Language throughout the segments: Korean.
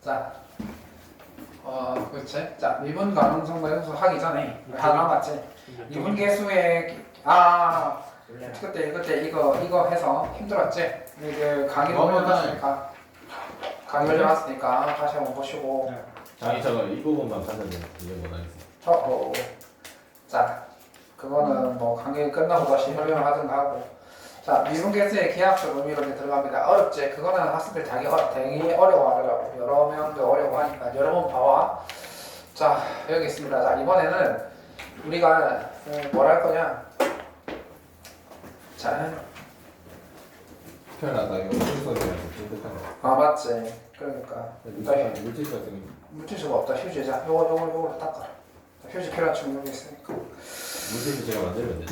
자, 그렇지. 자, 미분 가능성과 연소 하기 전에 다 남았지. 미분 계수의 그때 이거 해서 힘들었지. 이게 강의 올려놨으니까 다시 한번 보시고. 자기 저거 이 부분만 봤는데 이해 못하겠어. 자, 그거는 뭐 강의 끝나고 다시 설명을 하든가 하고. 자, 미분 계수의 기하학적 의미로 이제 들어갑니다. 어렵지? 그거는 학생들 되게 어려워하더라고. 여러 명도 어려워하니까 여러 번 봐와. 자, 여기 있습니다. 자, 이번에는 우리가 뭘 할 거냐? 자, 편하다. 이거 순서이랑 찐득한 거. 맞지. 그러니까 물질수 같은 거. 물질수가 없다. 휴지. 자, 요거 닦아. 휴지 필요한 친구 여기 있으니까. 물질수 제가 만들면 돼.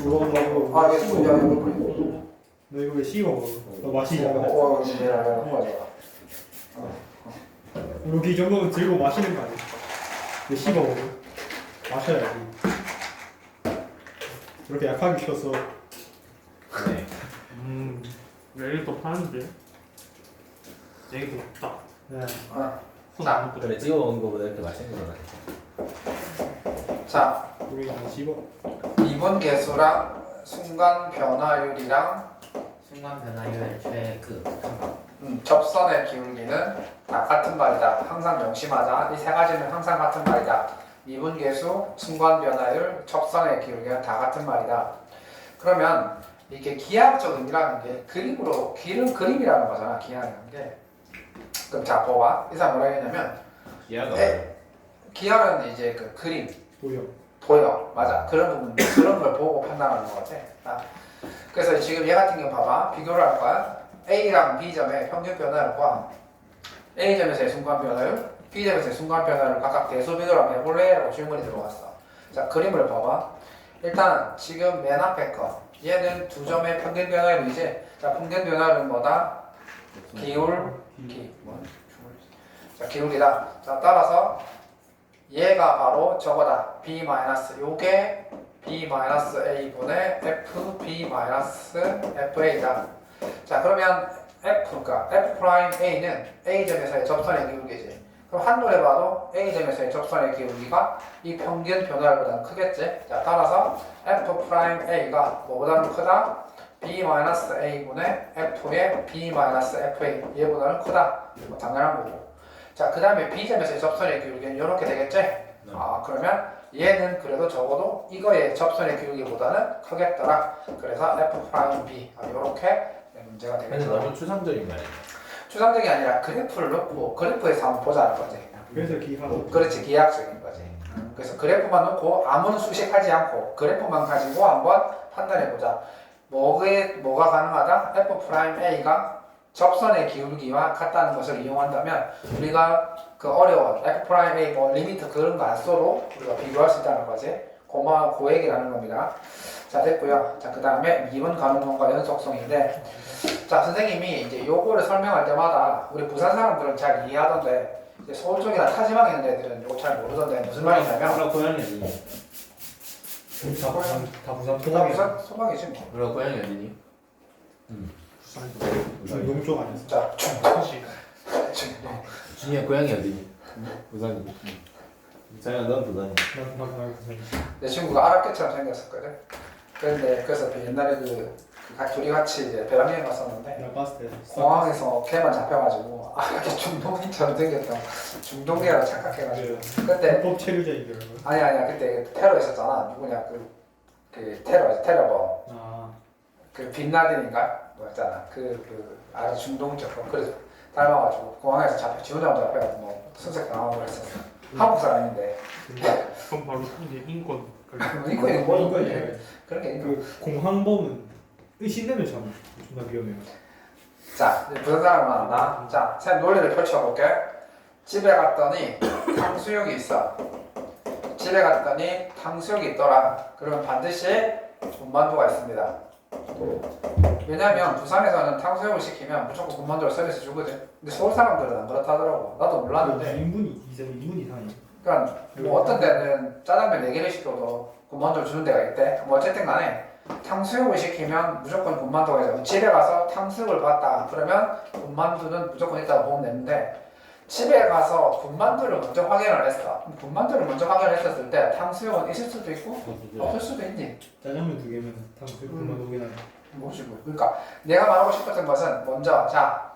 아, 이게 뭐야? 이거 버리고. 너 이거 왜 씹어 먹어? 너 마시잖아. 여기 이 정도면 들고 마시는 거 아니야? 왜 씹어 먹어? 마셔야지. 이렇게 약하게 켜서. 네. 내일 또 파는데? 내일 또 없다. 네. 자, 그래 찍어 먹는 거보다 이렇게 맛있는 거라. 자, 우리 안 씹어. 미분 계수랑 순간 변화율이랑 순간 변화율 최그 접선의 기울기는 다 같은 말이다. 항상 명심하자. 이 세 가지는 항상 같은 말이다. 미분 계수, 순간 변화율, 접선의 기울기는 다 같은 말이다. 그러면 이게 기하학적 의미라는 게 그림이라는 거잖아. 기하라는 게. 그럼 자, 봐봐. 이 사람 뭐라 했냐면 이해가 기하는 이제 그 그림 보여. 맞아. 그런 걸 보고 판단하는 거 같아. 그래서 지금 얘 같은 경우 봐봐. 비교를 할 거야. A랑 B점의 평균 변화율과 A점에서의 순간 변화율, B점에서의 순간 변화율을 각각 대소 비교를 한번 해볼래? 라고 질문이 들어왔어. 자, 그림을 봐봐. 일단 지금 맨 앞에 거 얘는 두 점의 평균 변화율이지. 자, 평균 변화율은 뭐다? 기울기다. 자, 따라서 얘가 바로 저거다. B- 요게 B-A분의 FB-FA다. 자, 그러면 그러니까 F'A는 A점에서의 접선의 기울기지. 그럼 한눈에 봐도 A점에서의 접선의 기울기가 이 평균 변화율보다는 크겠지. 자, 따라서 F'A가 뭐보다는 크다? B-A분의 F의 B-FA 얘보다는 크다. 뭐 당연한 거고. 자, 그 다음에 B점에서의 접선의 기울기는 이렇게 되겠지? 그러면 얘는 그래도 적어도 이거의 접선의 기울기보다는 크겠더라. 그래서 F'B 이렇게 문제가 근데 되겠죠. 너무 추상적인 말이야. 추상적이 아니라 그래프를 넣고 그래프에서 한번 보자는 거지. 그래서 기하학. 그렇지, 기하학적인 거지. 그래서 그래프만 놓고 아무런 수식하지 않고 그래프만 가지고 한번 판단해보자. 뭐가 가능하다? F'A가 접선의 기울기와 같다는 것을 이용한다면 우리가 그 어려운 F'A 뭐 리미트 그런 거 안 써도 우리가 비교할 수 있다는 거지. 그 얘기라는 겁니다. 자, 됐고요. 자, 그 다음에 미분 가능성과 연속성인데, 자, 선생님이 이제 요거를 설명할 때마다 우리 부산 사람들은 잘 이해하던데 이제 서울 쪽이나 타지방에 있는 애들은 요거 잘 모르던데 무슨 말이냐면 그럼 고양이 어디니? 다 부산 부산 소방이지 뭐. 그럼 고양이 어디니? 부산 용쪽 아니었어? 자, 준이야 고양이 어디니? 부산이. 자야 넌 부산이. 난 부산. 내 친구가 아랍개처럼 생겼었거든. 그래서 옛날에 둘이 같이 이제 배낭여행 갔었는데 내가 봤을 때. 공항에서 걔만 잡혀가지고 이렇게 중동인처럼 생겼다. 중동계라고 착각해가지고 그때 불법 체류자인 줄 알고. 아니야 그때 테러 있었잖아. 누구냐 그 테러범 그 빈라덴인가 뭐였잖아. 아주 중동적 그래서 닮아가지고 공항에서 지 혼자 잡혀가지고 뭐 순색 당하고 그랬었어. 한국 사람인데. 그럼 바로 이제 인권. 인권이 뭐 인권이에요. 그런 게 있는 그 공항범은 의심되면 참 존나 위험해요. 자, 이제 부산 사람 만나. 자, 새 논리를 펼쳐볼게. 집에 갔더니 탕수육이 있어. 집에 갔더니 탕수육이 있더라. 그러면 반드시 군만두가 있습니다. 왜냐면 부산에서는 탕수육을 시키면 무조건 군만두를 서비스 주거든. 근데 서울 사람들은 안 그렇다더라고. 나도 몰랐는데. 2인분 이상이야. 그러니까 뭐 어떤 데는 짜장면 4개를 시켜도 군만두를 주는 데가 있대. 뭐 어쨌든 간에 탕수육을 시키면 무조건 군만두가 있어. 집에 가서 탕수육을 봤다. 그러면 군만두는 무조건 있다고 보면 되는데 집에 가서 분만두를 먼저 확인을 했어. 분만두를 먼저 확인을 했었을 때 탕수육은 있을 수도 있고 없을 수도 있니? 짜장면 2개면 탕수육 그만 오긴 하네. 모시고. 그러니까 내가 말하고 싶었던 것은 먼저 자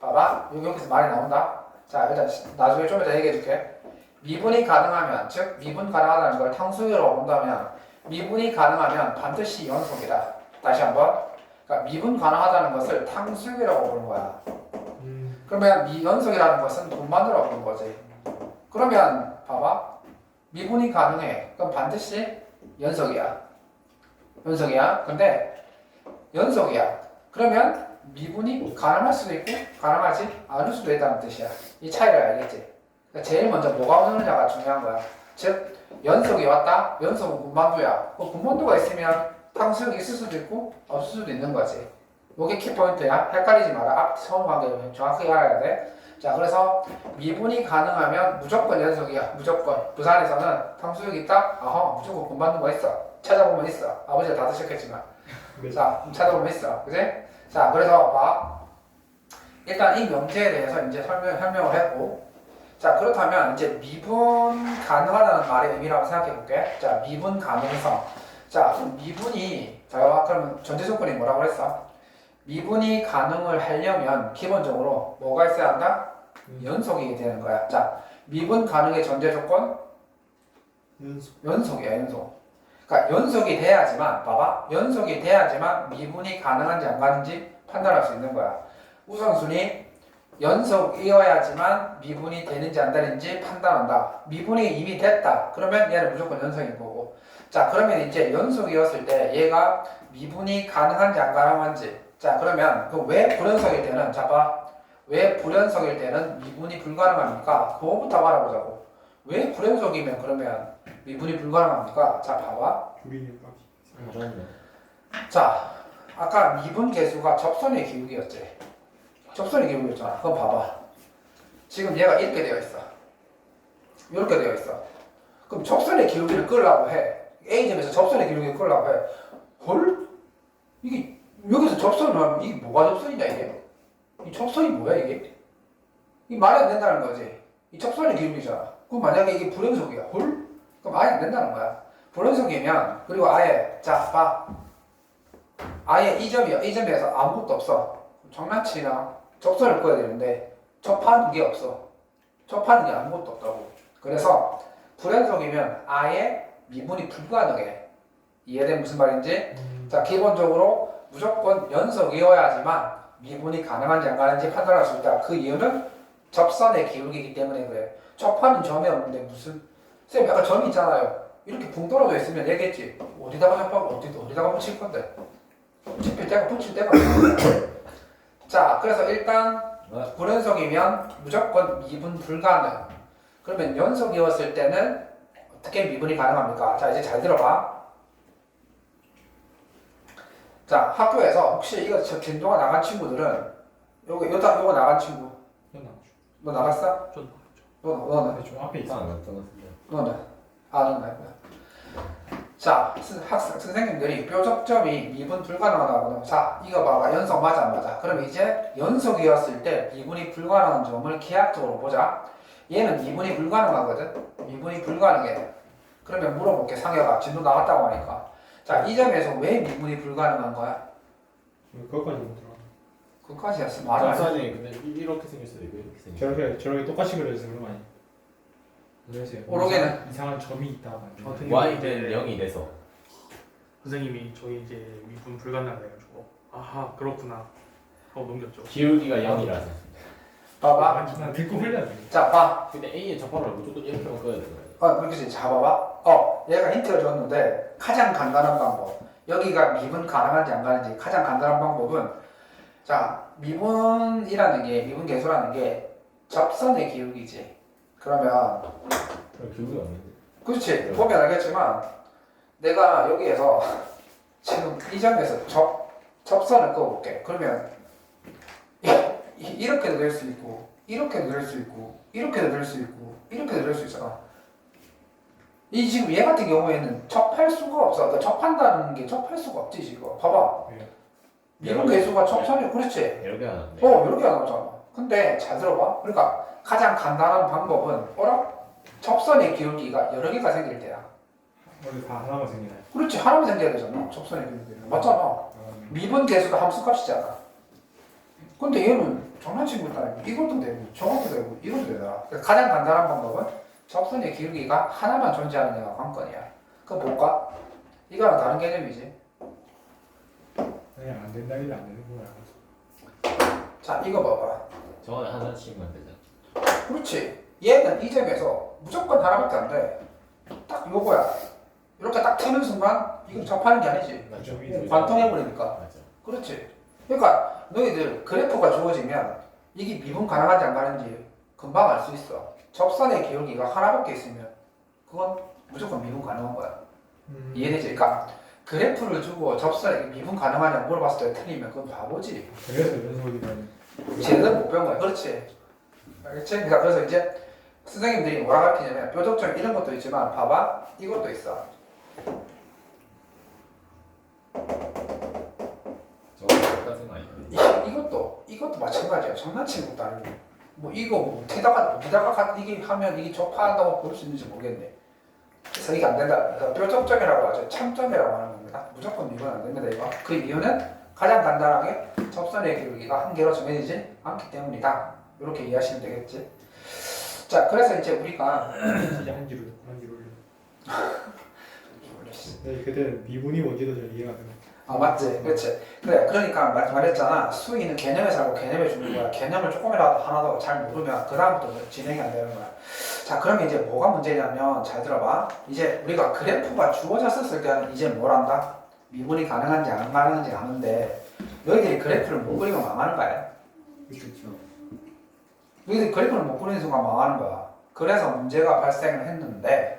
봐봐 여기서 말이 나온다. 자 일단 나중에 좀 이따 얘기해 줄게. 미분이 가능하면 즉 미분 가능하다는 걸 탕수육으로 본다면 미분이 가능하면 반드시 연속이다. 다시 한번. 그러니까 미분 가능하다는 것을 탕수육이라고 부르는 거야. 그러면 미연속이라는 것은 분만두라고 부르는 거지. 그러면 봐봐 미분이 가능해. 그럼 반드시 연속이야. 연속이야. 근데 연속이야. 그러면 미분이 가능할 수도 있고 가능하지 않을 수도 있다는 뜻이야. 이 차이를 알겠지? 그러니까 제일 먼저 뭐가 오느냐가 중요한 거야. 즉 연속이 왔다. 연속은 분만두야. 그 분만두가 있으면 탕수육이 있을 수도 있고 없을 수도 있는 거지. 이게 키포인트야. 헷갈리지 마라. 앞 처음 관계를 정확하게 알아야 돼. 자 그래서 미분이 가능하면 무조건 연속이야. 무조건. 부산에서는 탕수육이 있다? 아하 무조건 분만두가 있어. 찾아보면 있어. 아버지가 다 드셨겠지만. 자 찾아보면 있어. 그지? 자 그래서 봐. 일단 이 명제에 대해서 이제 설명을 했고 자 그렇다면 이제 미분 가능하다는 말의 의미라고 생각해 볼게. 자 미분 가능성. 자 미분이 자 그러면 전제 조건이 뭐라고 그랬어? 미분이 가능을 하려면 기본적으로 뭐가 있어야 한다? 연속이 되는 거야. 자 미분 가능의 전제 조건 연속이야. 연속. 그러니까 연속이 돼야지만 봐봐 연속이 돼야지만 미분이 가능한지 안 가능한지 판단할 수 있는 거야. 우선순위 연속이어야지만 미분이 되는지 안 되는지 판단한다. 미분이 이미 됐다. 그러면 얘는 무조건 연속인 거고. 자 그러면 이제 연속이었을 때 얘가 미분이 가능한지 안 가능한지. 자 그러면 그 왜 불연속일 때는 자봐 왜 불연속일 때는 미분이 불가능합니까? 그거부터 알아보자고. 왜 불연속이면 그러면 미분이 불가능합니까? 자 봐봐. 줄이는 값이. 자 아까 미분 계수가 접선의 기울기였지. 접선의 기울기였잖아. 그럼 봐봐. 지금 얘가 이렇게 되어 있어. 이렇게 되어 있어. 그럼 접선의 기울기를 끌려고 해. A점에서 접선의 기울기를 끌려고 해. 헐? 이게 여기서 접선을 하면 이게 뭐가 접선이냐 이게? 이 접선이 뭐야 이게? 이 말이 안 된다는 거지. 이 접선의 기울기잖아. 그럼 만약에 이게 불연속이야. 헐? 그럼 말이 안 된다는 거야. 불연속이면 그리고 아예 자 봐. 아예 이 점이야. 이 점에서 아무것도 없어. 장난치나 접선을 꺼야 되는데 접하는 게 없어. 접하는 게 아무것도 없다고. 그래서 불연속이면 아예 미분이 불가능해. 이해된 무슨 말인지? 자 기본적으로 무조건 연속이어야지만 미분이 가능한지 안 가능한지 판단할 수 있다. 그 이유는 접선의 기울기이기 때문에 그래. 접하는 점이 없는데 무슨 쌤 약간 점이 있잖아요. 이렇게 붕 떨어져 있으면 얘기했지. 어디다가 접하고 어디다가 붙일 건데. 붙일 때가 자 그래서 일단 불연속이면 무조건 미분 불가능. 그러면 연속이었을 때는 어떻게 미분이 가능합니까? 자 이제 잘 들어봐. 자 학교에서 혹시 이거 저 진도가 나간 친구들은 요거 나간 친구 너 나갔어? 전 너는? 좀 앞에 있어. 너는? 너는 말고요. 자 선생님들이 뾰족점이 미분 불가능하다고. 자 이거 봐봐. 연속 맞아 안 맞아? 그럼 이제 연속이었을 때 미분이 불가능한 점을 계약적으로 보자. 얘는 미분이 불가능하거든. 미분이 불가능해. 그러면 물어볼게. 상혁아 진도 나갔다고 하니까. 자, 이 점에서 왜 미분이 불가능한 거야? 그것까지 못 들어. 그까지 했어. 말을 안 해. 전산이 근데 이렇게 생겼어요. 이렇게 생겼어요. 저렇게 똑같이 그려서 그런 거 아니야? 그래서 오르게는? 이상한 점이 있다. 저한테 Y는 0이 돼서 선생님이 저희 이제 미분 불가능하다 해가지고 아하 그렇구나 하고 넘겼죠. 기울기가 0이라서. 봐봐. 난 듣고 흘려야 돼. 자, 봐. 근데 A의 접합을 무조건 이렇게만 꺼야 돼요. 그렇지. 자, 봐봐. 얘가 힌트를 줬는데 가장 간단한 방법. 여기가 미분 가능한지 안 가능한지 가장 간단한 방법은 자, 미분이라는 게 미분 계수라는 게 접선의 기울기지. 그러면 그럼 기울기가 없는데. 그렇지. 보면 알겠지만 내가 여기에서 지금 이 점에서 접선을 그어볼게. 그러면 이렇게도 될 수 있고 이렇게도 될 수 있고 이렇게도 될 수 있고 이렇게도 될 수 있잖아. 이 지금 얘 같은 경우에는 접할 수가 없어. 그러니까 접한다는 게 접할 수가 없지 지금. 봐봐. 미분 계수가 접선이 그렇지. 이렇게 하는데. 이렇게 안 나오잖아. 근데 잘 들어봐. 그러니까 가장 간단한 방법은 뭐라? 접선의 기울기가 여러 개가 생길 때야. 원래 다 하나만 생기나요? 그렇지. 하나만 생겨야 되잖아. 접선의 기울기는. 맞잖아. 미분 계수가 함수값이잖아. 근데 얘는 장난친 것도 아니고 이것도 되고 저것도 되고 이것도 되잖아. 그래서 가장 간단한 방법은 접선의 기울기가 하나만 존재하느냐가 관건이야. 그거 볼까? 이거랑 다른 개념이지. 그냥 안 된다길래 안 되는 거야. 자, 이거 봐봐. 저거는 하나 치면 되죠. 그렇지. 얘는 이 점에서 무조건 하나밖에 안 돼. 딱 요거야. 이렇게 딱 트는 순간 이걸 접하는 게 아니지. 맞죠? 관통해버리니까. 맞죠. 그렇지. 그러니까 너희들 그래프가 주어지면 이게 미분 가능한지 안 가능한지 금방 알 수 있어. 접선의 기울기가 하나밖에 있으면 그건 무조건 미분 가능한 거야. 이해되지? 그러니까 그래프를 주고 접선에 미분 가능하냐고 물어봤을 때 틀리면 그건 바보지. 그래서 연속이라는. 제대로 못 배운 거야. 그렇지. 알겠지? 그러니까 그래서 이제 선생님들이 뭐라 가르치냐면 뾰족점 이런 것도 있지만 봐봐. 이것도 있어. 저거 똑같은 거 아니에요? 이것도 마찬가지야. 장난치는 것도 아니고. 뭐 이거 뭐 어디다가 이게 하면 이게 접한다고 볼 수 있는지 모르겠네. 그래서 이게 안 된다. 그래서 뾰족점이라고 하죠. 참점이라고 하는 겁니다. 무조건 미분 안 됩니다. 이거. 그 이유는 가장 간단하게 접선의 기울기가 한 개로 정해지지 않기 때문이다. 이렇게 이해하시면 되겠지. 자, 그래서 이제 우리가 진짜 한지로 올려. 네, 그때는 미분이 뭔지도 잘 이해가 안 돼. 아 맞지, 그렇지. 그래, 그러니까 말했잖아. 수위는 개념에 살고 개념에 주는 거야. 개념을 조금이라도 하나 더 잘 모르면 그 다음부터 진행이 안 되는 거야. 자, 그러면 이제 뭐가 문제냐면 잘 들어봐. 이제 우리가 그래프가 주어졌을 때는 이제 뭘 한다? 미분이 가능한지 안 가능한지 아는데 너희들이 그래프를 못 그리면 망하는 거야. 그렇죠. 너희들이 그래프를 못 그리는 순간 망하는 거야. 그래서 문제가 발생을 했는데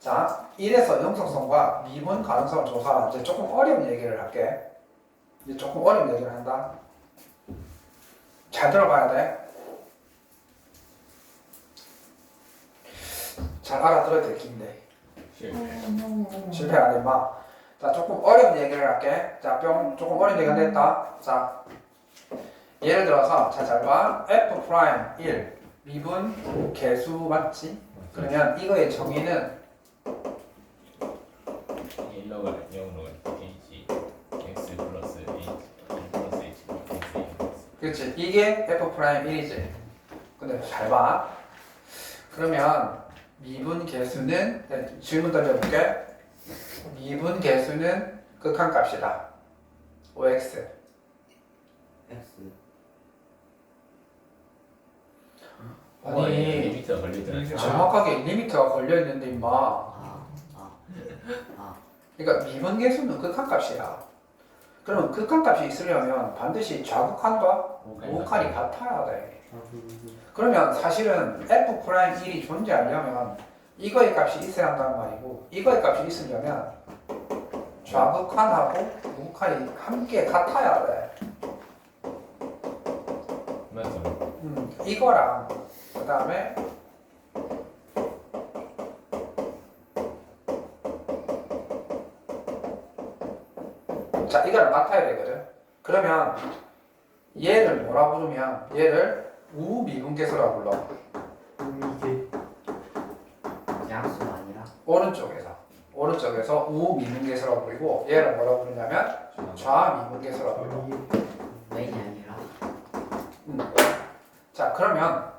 자, 1에서 영속성과 미분 가능성을 조사하는 이제 조금 어려운 얘기를 할게. 이제 조금 어려운 얘기를 한다. 잘 들어봐야 돼. 잘 알아들어야 돼, 긴데. 실패 안 해, 마. 자, 조금 어려운 얘기를 할게. 자, 조금 어려운 얘기가 됐다. 자, 예를 들어서, 잘 봐. F 프라임 1, 미분 개수 맞지? 그러면 이거의 정의는 1로가 0로 h x 플러스 h 플러스 h x 그렇지. 이게 F 프라임 1이지. 근데 잘 봐. 그러면 미분 개수는 질문 던져볼게. 미분 개수는 극한값이다. OX. X. 아니 아니 리미트가 걸리더라고요. 정확하게 리미트가 걸려 있는데 임마. 아. 그러니까 미분 개수는 극한값이야. 그러면 극한값이 있으려면 반드시 좌극한과 우극한이 같아야 돼. 그러면 사실은 f 프라임 1이 존재하려면 이거의 값이 있어야 한다는 말이고 이거의 값이 있으려면 좌극한하고 우극한이 함께 같아야 돼. 맞죠? 이거랑 그 다음에 자 이거랑 같아야 되거든. 그러면 얘를 뭐라 부르면 얘를 우미분계수라고 불러. 이게 양수가 아니라 오른쪽에서 우미분계수라고 부르고 얘를 뭐라 부르냐면 좌미분계수라고 불러. 왼이 아니라 자 그러면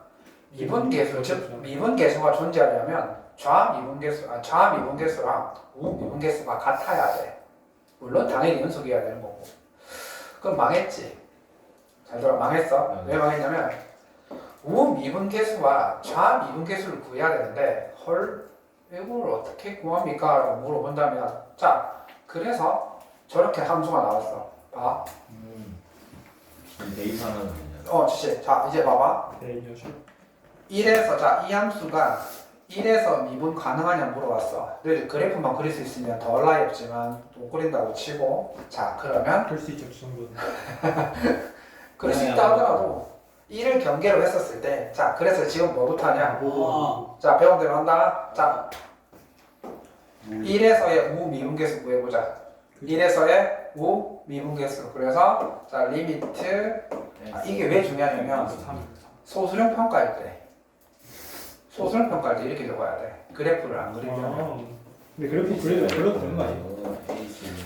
미분계수 즉 미분계수가 존재하려면 좌미분계수랑 우미분계수가 같아야 돼. 물론 당연히 연속이어야 되는 거고. 그럼 망했지. 잘 들어, 망했어. 왜 망했냐면 우미분계수와 좌미분계수를 구해야 되는데 헐 이걸 어떻게 구합니까? 라고 물어본다면 자 그래서 저렇게 함수가 나왔어. 봐. 대입하는 거냐? 주시. 자 이제 봐봐. 네, 녀석. 1에서 자 이 함수가 1에서 미분 가능하냐 물어봤어. 너희들 그래프만 그릴 수 있으면 더 나위 없지만 못 그린다고 치고 자 그러면 할 수 있죠, 그 정도는. 그릴 수 있다 하더라도 1을 경계로 했었을 때 자 그래서 지금 뭐부터 하냐? 자 배운 대로 한다. 자 1에서의 우미분계수 구해보자. 1에서의 미분계수. 그래서 자 리미트 이게 왜 중요하냐면 소수령 평가할 때 이렇게 적어야 돼. 그래프를 안 그리면. 아. 근데 그래프 그려도 되는 거 아니에요?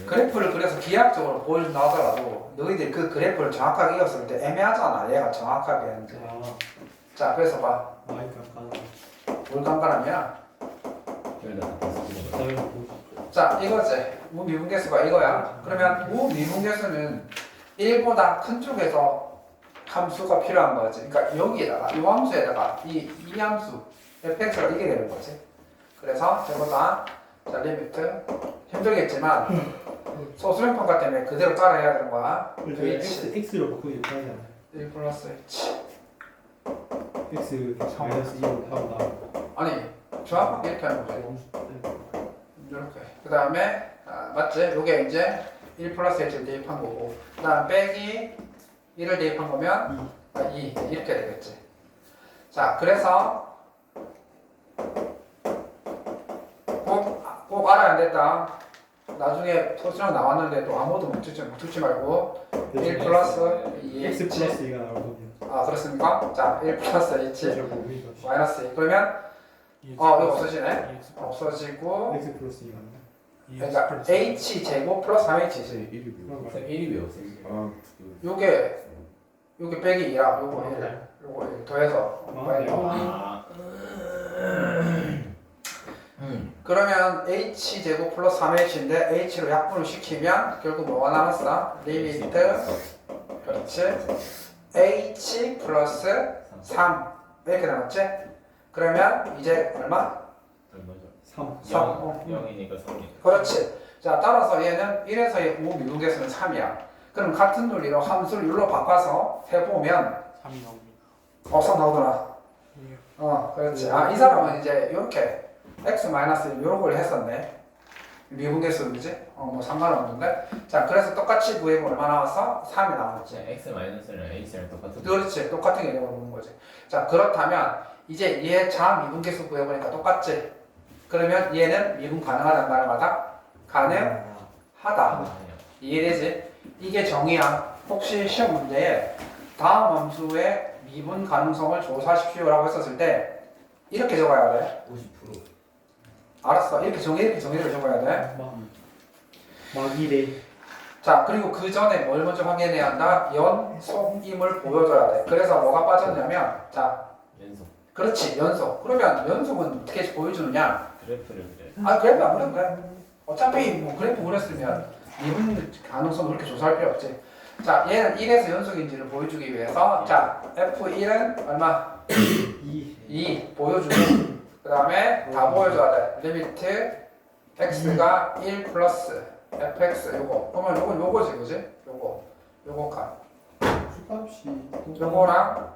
그래프를 그려서 기하학적으로 보여준다 하더라도 너희들이 그 그래프를 정확하게 이었을 때 애매하잖아. 얘가 정확하게 했는데. 자 그래서 봐. 그러니까 뭘 깐깐하냐? 자 이거지. 무미분계수가 이거야. 그러면 무미분계수는 1보다 큰 쪽에서 함수가 필요한 거지. 그러니까 여기에다가 이 함수에다가 이 함수 fx가 이게 되는 거지. 그래서 해보자. 자 리미트 힘들겠지만 소수령 평가 때문에 그대로 따라해야 되는 거야. h x로 바꾸기 편하잖아. 1 플러스 h x 마이너스 2로 하고 나. 아니 정확하게 이렇게 하는 거지. 이렇게. 그 다음에 맞지? 요게 이제 1 플러스 h를 대입한 거고 그 다음 빼기 1을 대입한 거면 2 이렇게 되겠지. 자 그래서 꼭 알아야 된다. 나중에 소수령 나왔는데 또 아무도 못 듣지 말고 1 플러스 2 x h 플러스 2가 나오거든요. 아 그렇습니까? 자 1 플러스 h 마이너스 2 그러면 이거 없어지네? 없어지고 x 플러스 2가 나와요. 그러니까 h 제곱 플러스 3h지. 1이 외웠어요. 요게 빼기 2야. 요거 1 요거 1 더해서 그러면 h 제곱 플러스 3h인데 h로 약분을 시키면 결국 뭐가 남았어? 리미트 그렇지 h 플러스 3 이렇게 남았지? 그러면 이제 얼마? 3. 0이니까 3이니까. 그렇지. 자 따라서 얘는 1에서의 우미분계수는 3이야. 그럼 같은 논리로 함수를 율로 바꿔서 해보면 3이 나옵니다. 3 나오더라. 그렇지. 이 사람은 이제 이렇게 x 마이너스 이런 걸 했었네. 미분계수인지 뭐 상관없는데. 자 그래서 똑같이 구해보면 얼마 나왔어? 3이 나왔지. x 마이너스는 h랑 똑같은. 그렇지. 똑같은 개념으로 보는 거지. 자 그렇다면 이제 얘 자미분계수 구해보니까 똑같지. 그러면 얘는 미분 가능하단 말을 하다? 가능하다. 이해되지? 이게 정의야. 혹시 시험 문제에 다음 함수의 미분 가능성을 조사하십시오라고 했었을 때 이렇게 적어야 돼. 50%. 알았어. 이렇게 정의를 적어야 돼. 막이래. 자 그리고 그 전에 뭘 먼저 확인해야 한다? 연속임을 보여줘야 돼. 그래서 뭐가 빠졌냐면 자 연속. 그렇지 연속. 그러면 연속은 어떻게 보여주느냐? 그래프를 그래. 그래프 안 그래도 돼. 어차피 뭐 그래프 그렸으면 미분 가능성 그렇게 조사할 필요 없지. 자 얘는 1에서 연속인지를 보여주기 위해서 자 f1은 얼마? 2 보여주고 그 다음에 다 보여줘야 돼. 리미트 x가 1 플러스 fx 요거 그러면 요거지 그지? 요거 값 요거랑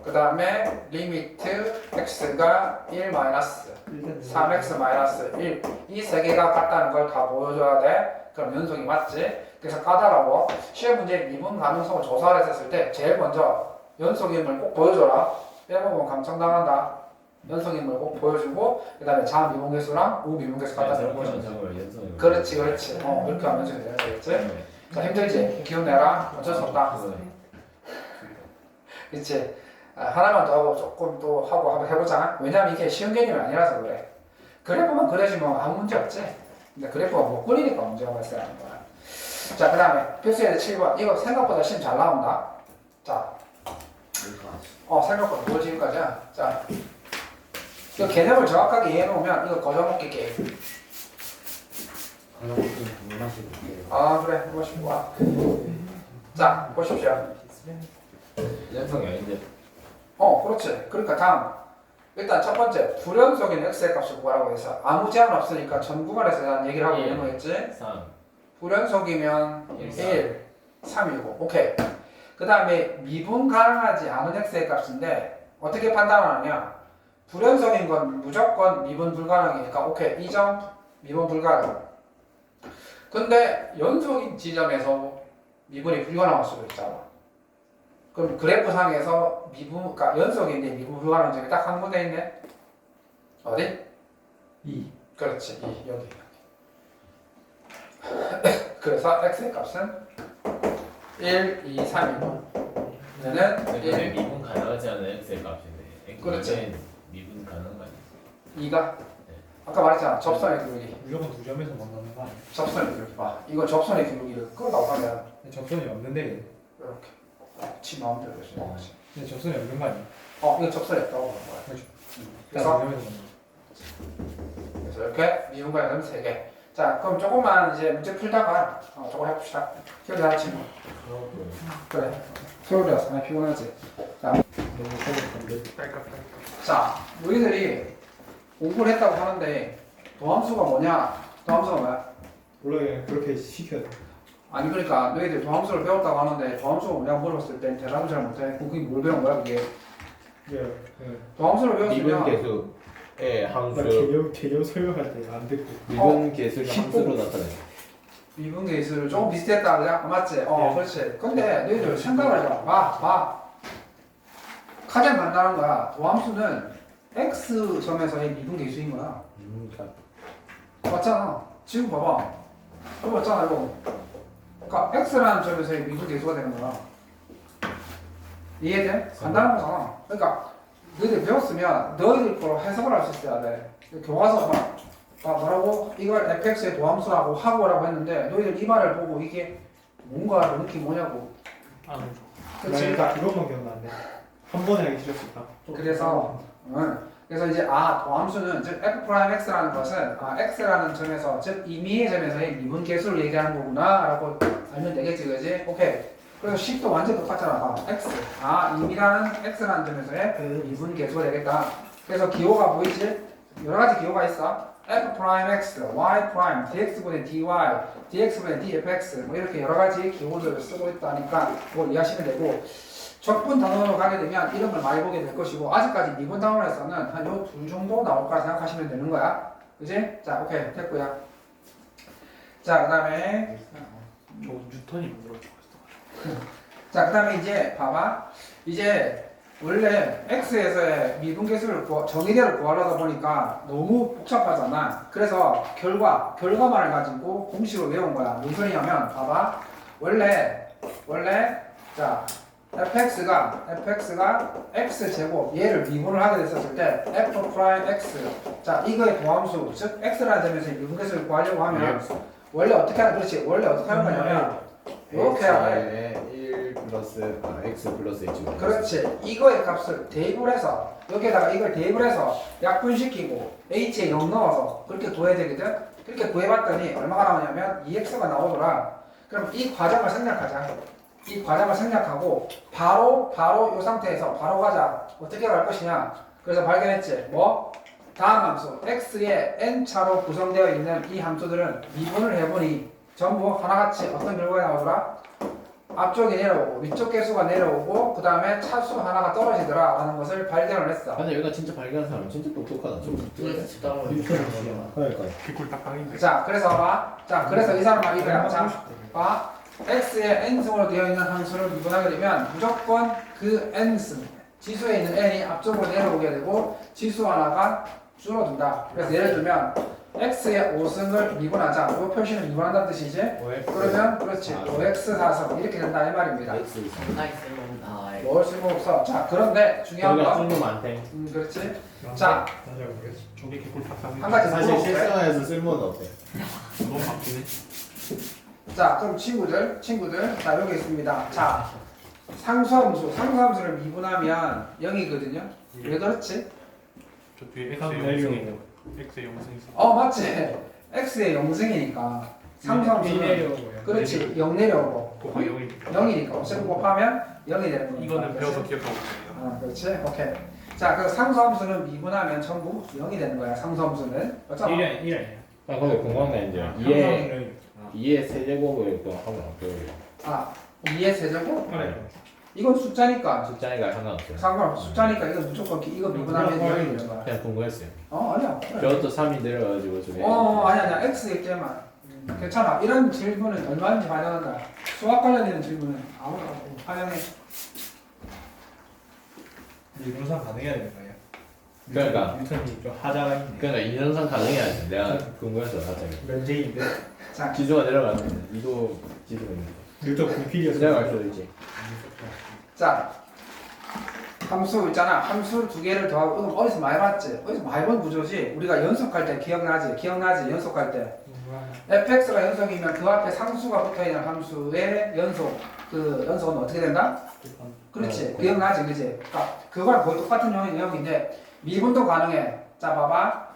그 다음에 리미트 x가 1 마이너스 3x 마이너스 1 이 세 개가 같다는 걸 다 보여줘야 돼. 그럼 연속이 맞지? 그래서 까다로워. 시험 문제 미분 가능성을 조사를 했을 때 제일 먼저 연속임을 꼭 보여줘라. 빼먹으면 감청당한다. 연속임을 꼭 보여주고 그 다음에 자미분계수랑 우미분계수 갖다 보여주는 거. 그렇지 그렇지. 이렇게 하면 연속이 되는 거겠지? 자 힘들지? 기운 내라. 어쩔 수 없다. 그렇지? 하나만 더 하고 조금 또 하고 한번 해보자. 왜냐면 이게 쉬운 개념이 아니라서 그래. 그래프만 그려주면 아무 문제 없지. 근데 그래프가 못 그리니까 문제가 발생하는 거야. 자, 그 다음에 필수예제 7번. 이거 생각보다 시험 잘 나온다. 자, 생각보다 뭘 지금까지야. 자, 이 개념을 정확하게 이해해놓으면 이거 거저먹기 게임. 그래. 해보시고 와. 자, 보십시오. 연속이 아닌데. 그렇지. 그러니까 다음. 일단 첫 번째, 불연속인 x의 값을 구하라고 해서 아무 제한 없으니까 전 구간에서 대한 얘기를 하고 있는 거겠지? 3. 불연속이면 1, 3이고 오케이. 그 다음에 미분 가능하지 않은 x의 값인데 어떻게 판단하느냐? 불연속인 건 무조건 미분 불가능이니까 오케이. 이 점 미분 불가능. 근데 연속인 지점에서 미분이 불가능할 수도 있잖아. 그럼 그래프상에서 그러니까 연속인데 미분 불가능 점이 딱 한 군데 있네. 어디? 2. 그렇지. 여기. 그래서 x의 값은 1, 2, 3이고 얘는 1, 미분 가능하지 않은 x의 값인데 그렇지. 미분 가능한 거 아니야? 2가 아까 말했잖아. 접선의 기울기. 무조건 두 점에서 만나는 거 아니야? 접선의 기울기 봐. 이거 접선의 기울기를 끌어다고 하면 근데 접선이 없는데 이렇게 지 마음대로 할 수 있는 거지. 근데 접선이 없는 거 아니야? 이거 접선이 없다고 보는 거야. 그렇죠. 그래서 두 점에서 만나. 그래서 이렇게 미분과 연음 3개. 자, 그럼 조금만 이제 문제 풀다가 조금 해봅시다. 기억이 나는 친구. 그래. 서울이라서 많이 피곤하지. 자, 너무 서글픈데. 딸깍딸깍. 자, 너희들이 공부를 했다고 하는데 도함수가 뭐냐? 도함수가 뭐야? 원래 그냥 그렇게 시켜야 돼. 아니 그러니까 너희들 도함수를 배웠다고 하는데 도함수가 뭐냐고 물어봤을 땐 대답을 잘 못해. 그게 뭘 배운 거야 그게? 예. 도함수를 미분 배웠으면 계수의 나 함수 개념 설명할 때 안 듣고. 미분 계수를 함수로 나타내. 미분 계수를 조금 비슷했다 그냥 맞지? 예. 그렇지. 근데 너희들 생각을 해봐. 봐. 가장 간단한 거야. 도함수는 x 점에서의 미분 계수인 거야. 맞잖아. 지금 봐봐. 이거 맞잖아 이거. 그러니까 x라는 점에서의 미분 계수가 되는 거야. 이해돼? 간단한 거잖아. 그러니까 너희들 배웠으면 너희들 거로 해석을 할 수 있어야 돼. 교과서 뭐라고 이걸 fx의 도함수라고 하고라고 했는데 너희들 이 말을 보고 이게 뭔가 느낌 뭐냐고. 안 오죠. 그치? 그러니까 그것만 기억나는데 한 번에 하기 싫었을까? 그래서 이제 도함수는 즉 f'(x라는 것은 x라는 점에서 즉 임의의 점에서의 미분 계수를 얘기하는 거구나라고 알면 되겠지, 그지? 오케이. 그래서 식도 완전 똑같잖아. x. 임의라는 x라는 점에서의 그 미분 계수가 되겠다. 그래서 기호가 보이지? 여러 가지 기호가 있어. f'(x), y', dx분의 dy, dx분의 dfx 뭐 이렇게 여러 가지 기호들을 쓰고 있다니까 그걸 이해하시면 되고. 적분 단원으로 가게 되면 이런 걸 많이 보게 될 것이고 아직까지 미분 단원에서는 한 요 둘 정도 나올 거라 생각하시면 되는 거야. 그지? 자, 오케이. 됐고요. 자, 그 다음에 저 뉴턴이 만들어주고 있어. 그 다음에 이제 봐봐. 이제 원래 x에서의 미분 계수를 정의대로 구하려다 보니까 너무 복잡하잖아. 그래서 결과만을 가지고 공식을 외운 거야. 무슨 소리냐면 봐봐. 원래 자 fx가 x제곱 얘를 미분을 하게 됐었을 때 f'(x) 자 이거의 도함수 즉 x라는 점에서 미분계수를 구하려고 하면 원래 어떻게 하는 거냐면 이렇게 해야 돼. 1 플러스 x 플러스 h. 그렇지. 이거의 값을 대입을 해서 여기에다가 이걸 대입을 해서 약분시키고 h에 0 넣어서 그렇게 구해야 되거든. 그렇게 구해봤더니 얼마가 나오냐면 2x가 나오더라. 그럼 이 과정을 생략하자. 이 과정을 생략하고 바로 이 상태에서 바로 가자. 어떻게 갈 것이냐. 그래서 발견했지. 뭐? 다음 함수 x의 n차로 구성되어 있는 이 함수들은 미분을 해보니 전부 하나같이 어떤 결과가 나오더라? 앞쪽이 내려오고 위쪽 개수가 내려오고 그 다음에 차수 하나가 떨어지더라 라는 것을 발견을 했어. 근데 여기가 진짜 발견한 사람 진짜 똑똑하다. 좀 그래서 집단으로 그러니까 개꿀 딱딱인데. 자 그래서 봐. 자 그래서 이 사람은 이거야. 자 봐. x의 n승으로 되어 있는 함수를 미분하게 되면 무조건 그 n승 지수에 있는 n이 앞쪽으로 내려오게 되고 지수 하나가 줄어든다. 그래서 예를 들면 x의 5승을 미분하자. 이 표시는 미분한다는 뜻이지. 그러면 그렇지 5x 4승 이렇게 된다 이 말입니다. x 나이 쓸모없나. 뭘 쓸모없어. 자 그런데 중요한 여기가 건 쓸모 많대. 그렇지. 자. 잘 모르겠어. 저게 개꿀 딱딱인데. 한 가지 사실 물어볼게. 실생활에서 쓸모는 없대. 너무 바뀌네. 자 그럼 친구들 자 여기 있습니다. 자 상수함수를 미분하면 0이거든요. 왜 그렇지? 저 뒤에 x의 한 영승이 내용. 있는 x의 영승이 있어. 맞지. x의 0승이니까 상수함수는 그렇지 0 내려오고 그거 0이니까. 0이니까 없애고 곱하면 0이 되는 거니까. 이거는 배워서 그렇지? 기억하고 있습니다. 그렇지. 오케이. 자 그 상수함수는 미분하면 전부 0이 되는 거야. 상수함수는 맞잖아. 1이야. 아 근데 궁금한 게 이제 2의 세제곱을 또 하면 어때요? 2의 세제곱? 이건 숫자니까 숫자니까 상관없어요. 상관없어. 숫자니까 이거 무조건 이거 미분하면 0이 되는 거야. 그냥 궁금했어요. 아니야. 저것도 3이 내려가지고 저게. 아니야. x일 때만. 괜찮아. 이런 질문은 얼마든지 반영한다. 수학 관련된 질문은 아무나 반영해. 이론상 가능해야 되는 거예요. 그러니까. 뉴턴이 좀 하자가 있네. 그러니까 이 영상 가능해야지. 내가 궁금해서 갑자기. 면제인데. 자, 지수가 내려가는 이도 지수가 있는 거. 일단 불필이어서 내려갈 수도 있지. 자, 함수 있잖아. 함수 두 개를 더하고 이건 어디서 많이 봤지? 어디서 많이 본 구조지? 우리가 연속할 때 기억나지? 기억나지? 연속할 때 fx가 연속이면 그 앞에 상수가 붙어있는 함수의 연속 그 연속은 어떻게 된다? 그렇지. 기억나지? 그지? 그러니까 그거랑 거의 똑같은 내용인데 미분도 가능해. 자, 봐봐.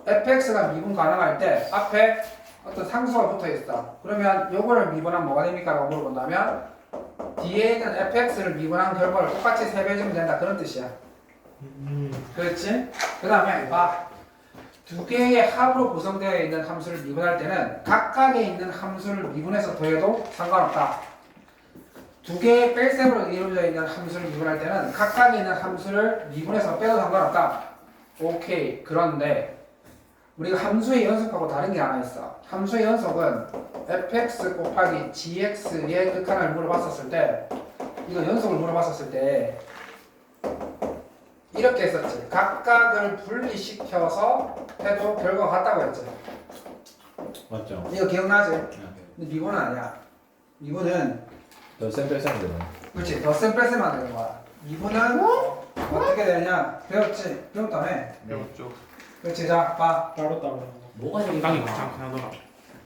fx가 미분 가능할 때 앞에 어떤 상수가 붙어있어. 그러면 요거를 미분하면 뭐가 됩니까? 라고 물어본다면 뒤에 있는 fx를 미분한 결과를 똑같이 3배 주면 된다. 그런 뜻이야. 그렇지? 그 다음에 봐. 두 개의 합으로 구성되어 있는 함수를 미분할 때는 각각에 있는 함수를 미분해서 더해도 상관없다. 두 개의 뺄셈으로 이루어져 있는 함수를 미분할 때는 각각에 있는 함수를 미분해서 빼도 상관없다. 오케이. 그런데 우리가 함수의 연속하고 다른 게 하나 있어. 함수의 연속은 fx 곱하기 gx의 극한을 물어봤었을 때 이거 연속을 물어봤었을 때 이렇게 했었지. 각각을 분리시켜서 해도 결과가 같다고 했지. 맞죠? 이거 기억나지? 근데 미분은 아니야. 미분은 더 쌤뺄셈 되는. 그렇지. 더센 뺄셈만 되는 거야. 미분은 어떻게 되냐? 배웠지? 배웠다며? 배웠죠. 그렇지. 자, 봐. 따로 뭐가 상당히 여기가 괜찮하더라.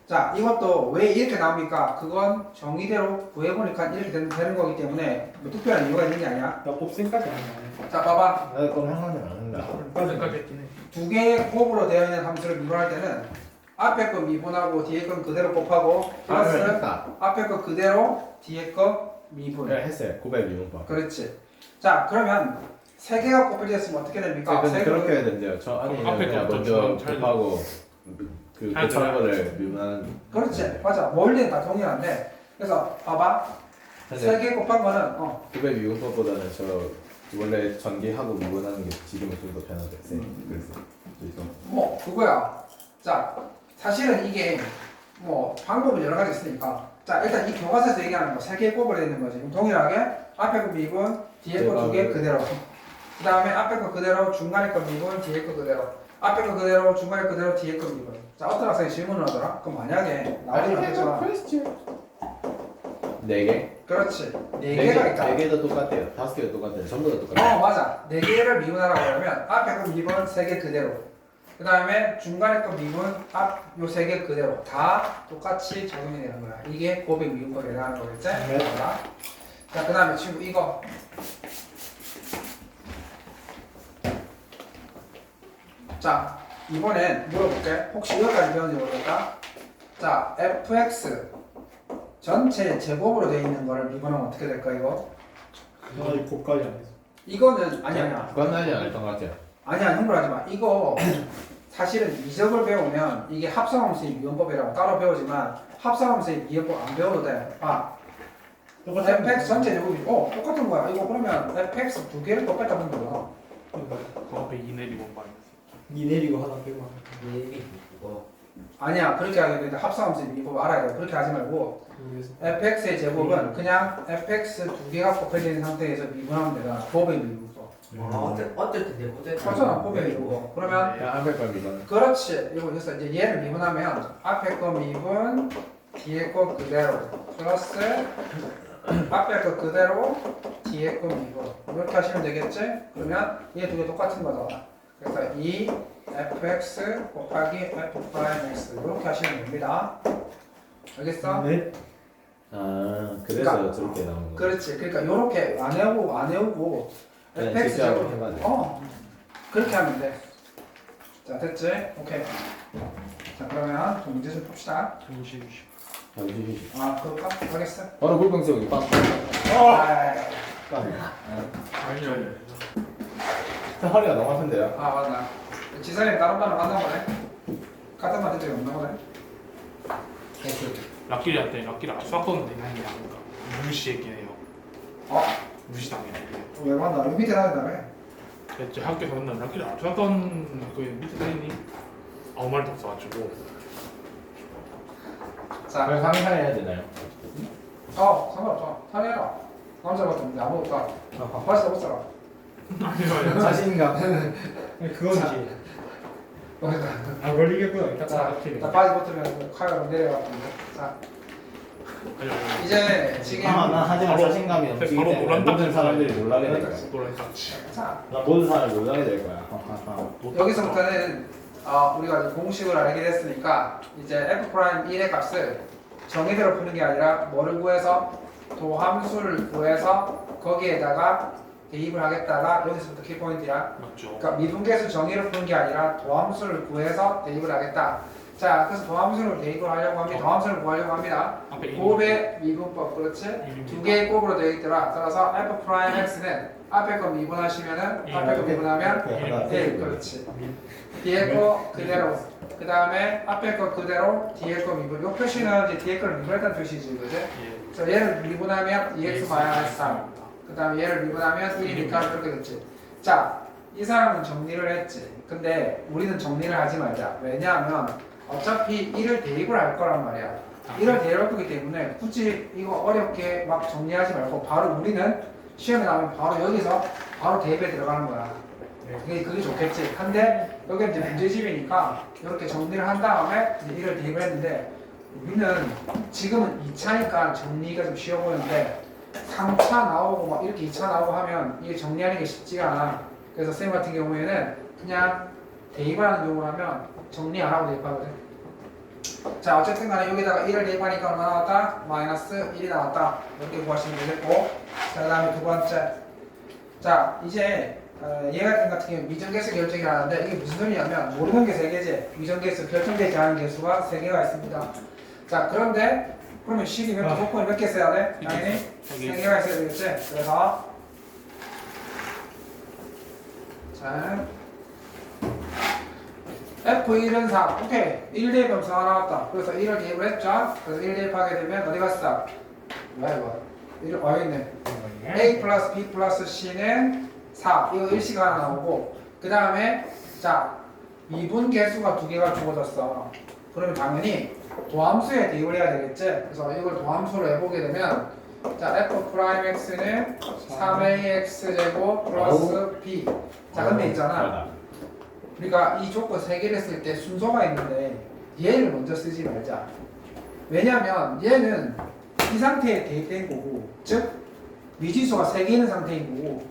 자, 이것도 왜 이렇게 나옵니까? 그건 정의대로 구해보니까 이렇게 되는 거기 때문에 뭐 특별한 이유가 있는 게 아니야. 나 곱셈까지 안 해. 자, 봐봐. 나도 그럼 항상 안 한다. 생각했긴 해. 두 개의 곱으로 되어 있는 함수를 미분할 때는 앞에 거 미분하고 뒤에 건 그대로 곱하고 플러스 했다. 앞에 거 그대로 뒤에 거 미분. 네, 했어요. 900 미분법. 그렇지. 자, 그러면 세 개가 곱해졌으면 어떻게 됩니까? 근데 세 그렇게 개를- 해야 된대요. 저 아니 앞에 그냥 것부터 먼저 잘 곱하고 그 잘 교차한 들어요. 거를 미분하는. 그렇지. 맞아. 원리는 다 동일한데. 그래서 봐봐. 세 근데 개 곱한 거는 900 미분법보다는 저 원래 전개하고 미분하는 게 지금은 좀 더 편하대. 그래서 뭐 그거야. 자, 사실은 이게 뭐 방법은 여러 가지 있으니까. 자, 일단 이 교과서에서 얘기하는 거 세 개 곱으로 되는 거지. 그럼 동일하게 앞에 거 미분, 뒤에 거 두 개 그대로. 그 다음에 앞에 거 그대로, 중간에 거 미분, 뒤에 거 그대로. 앞에 거 그대로, 중간에 거 그대로, 뒤에 거 미분. 자, 어떤 학생이 질문을 하더라? 그럼 만약에 나오진 않겠지만 4개? 그렇지. 네 개가 있다. 4개도 똑같대요. 5개도 똑같대요. 전부 다 똑같아요. 맞아. 네 개를 미분하라고 하면 앞에 거 미분 세 개 그대로. 그 다음에 중간에 거 미분 앞 요 세 개 그대로 다 똑같이 적용이 되는 거야. 이게 곱의 미분법에 해당하는 거겠지? 네. 자, 그 다음에 친구 이거. 자, 이번엔 물어볼게. 혹시 여기까지 배웠는지 모르겠다. 자, fx 전체 제곱으로 되어 있는 거를 미분하면 어떻게 될까 이거? 이 곱까지 안 했어. 이거는 아니야. 그건 하지 않았던 것 같아요. 아니야, 흥분하지 마. 이거 사실은 이적을 배우면 이게 합성함수의 미분법이라고 따로 배우지만 합성함수의 미분법 안 배워도 돼. 봐. fx 전체 제곱이 똑같은 거야. 이거 그러면 fx 두 개를 곱했다 보면 되잖아. 그 앞에 2 내리고 말했어. 이 내리고 하나 빼고 하나. 내비 그거 아니야, 그렇게 하게 되면 합성함수의 미분법 알아야 돼. 그렇게 하지 말고 모르겠어. fx의 제곱은 그냥 fx 두 개가 곱해진 상태에서 미분하면 되잖아. 곱의 미분법. 어떨 때 내보대 맞잖아, 곱의 미분법. 그러면 그냥 앞에 걸 미분. 그렇지. 이거 해서 이제 얘를 미분하면 앞에 거 미분, 뒤에 거 그대로 플러스 앞에 거 그대로, 뒤에 거 미분. 이렇게 하시면 되겠지? 그러면 얘 두 개 똑같은 거잖아. 그래서 2 fx 곱하기 f 프라임 x 이렇게 하시면 됩니다. 알겠어? 네. 아 그래서 그러니까, 저렇게 나오는 거. 그렇지. 그러니까 이렇게 안 외우고 그냥 fx 직접 제곱 해봐야 돼. 그렇게 하면 돼. 자, 됐지? 오케이. 자, 그러면 좀 문제 좀 풉시다. 정신. 잠시 그럴까? 알겠어. 바로 물병 세우기 빵. 아니요. 허리가 너무 아픈데요. 맞나. 지선이 다른 반으로 갔나 보네. 같은 반 적이 없나 보네. 락길이한테 락길 안 쐈거든요. 아니 아닌가. 무시했긴 해요. 무시당해. 왜 만나? 여기 밑에 나야 다며. 제 학교에서 맨날 락길 안 쐈던 그 밑에 다니니 아무 말도 없어가지고. 자, 그럼 상의해야 되나요? 상관없어. 상해라. 남자 같은데 아무것도 바빠서 못 살아. 아니요. 자신감. 그건 이제 안 걸리겠구나. 일단 자, 이렇게. 자 바지 벗으면 칼로 내려갑니다. 자, 아니, 이제 지금 난 하지만 바로- 자신감이 넘치기 바로 때문에 노란딱 모든 사람들이 놀라게 될 거야. 노란 딱. 자, 나 모든 사람이 놀라게 될 거야. 여기서부터는 우리가 이제 공식을 알게 됐으니까 이제 f 프라임 1의 값을 정의대로 푸는 게 아니라 뭐를 구해서 도함수를 구해서 거기에다가 대입을 하겠다가 여기서부터 키포인트야. 맞죠. 그러니까 미분계수 정의를 푸는 게 아니라 도함수를 구해서 대입을 하겠다. 자, 그래서 도함수를 대입을 하려고 합니다. 도함수를 구하려고 합니다. 앞에 있는 곱의 미분법, 그렇지? 두 개의 곱으로 되어 있더라. 따라서 f 프라임 x는 앞에 거 미분하시면은 앞에 거 미분하면 1, 그렇지. 뒤에 거 그대로. 그 다음에 앞에 거 그대로 뒤에 거 미분. 요 표시는 이제 뒤에 거를 미분했다는 표시지, 그지? 예. 그래서 얘를 미분하면 2x-3. 그 다음에 얘를 미분하면 1이니까 그렇게 됐지. 자, 이 사람은 정리를 했지. 근데 우리는 정리를 하지 말자. 왜냐하면 어차피 1을 대입을 할 거란 말이야. 1을 대입할 거기 때문에 굳이 이거 어렵게 막 정리하지 말고 바로 우리는 시험에 나오면 바로 여기서 바로 대입에 들어가는 거야. 그게 좋겠지. 근데 여기 이제 문제집이니까 이렇게 정리를 한 다음에 이제 1을 대입을 했는데 우리는 지금은 2차니까 정리가 좀 쉬워 보이는데 3차 나오고 막 이렇게 2차 나오고 하면 이게 정리하는 게 쉽지가 않아. 그래서 쌤 같은 경우에는 그냥 대입하는 경우를 하면 정리 안 하고 대입하거든. 자, 어쨌든 간에 여기다가 1을 대입하니까 얼마 나왔다? 마이너스 1이 나왔다. 이렇게 구하시면 되겠고. 자, 그 다음에 두 번째. 자, 이제 얘 같은 경우 미정계수 결정이 하는데 이게 무슨 소리냐면 모르는 게 3개지. 미정계수 결정되지 않은 개수가 3개가 있습니다. 자, 그런데 그러면 식이 조건을 몇 개 써야 돼? 당연히 3개가 있어야 되겠지. 그래서 자, F1은 4. 오케이. 1 대입하면 4가 나왔다. 그래서 1을 대입을 했죠. 그래서 1 대입하게 되면 어디 갔어? 뭐야 이거? 1을 있네. A 플러스 B 플러스 C는 4. 이거 일시가 하나 나오고 그 다음에 자 미분 계수가 2개가 주어졌어. 그러면 당연히 도함수에 대입을 해야 되겠지. 그래서 이걸 도함수로 해보게 되면 자 F 프라임 X는 3AX 제곱 플러스 B. 자 근데 있잖아. 우리가 이 조건 3개를 쓸 때 순서가 있는데 얘를 먼저 쓰지 말자. 왜냐면 얘는 이 상태에 대입된 거고 즉 미지수가 3개 있는 상태인 거고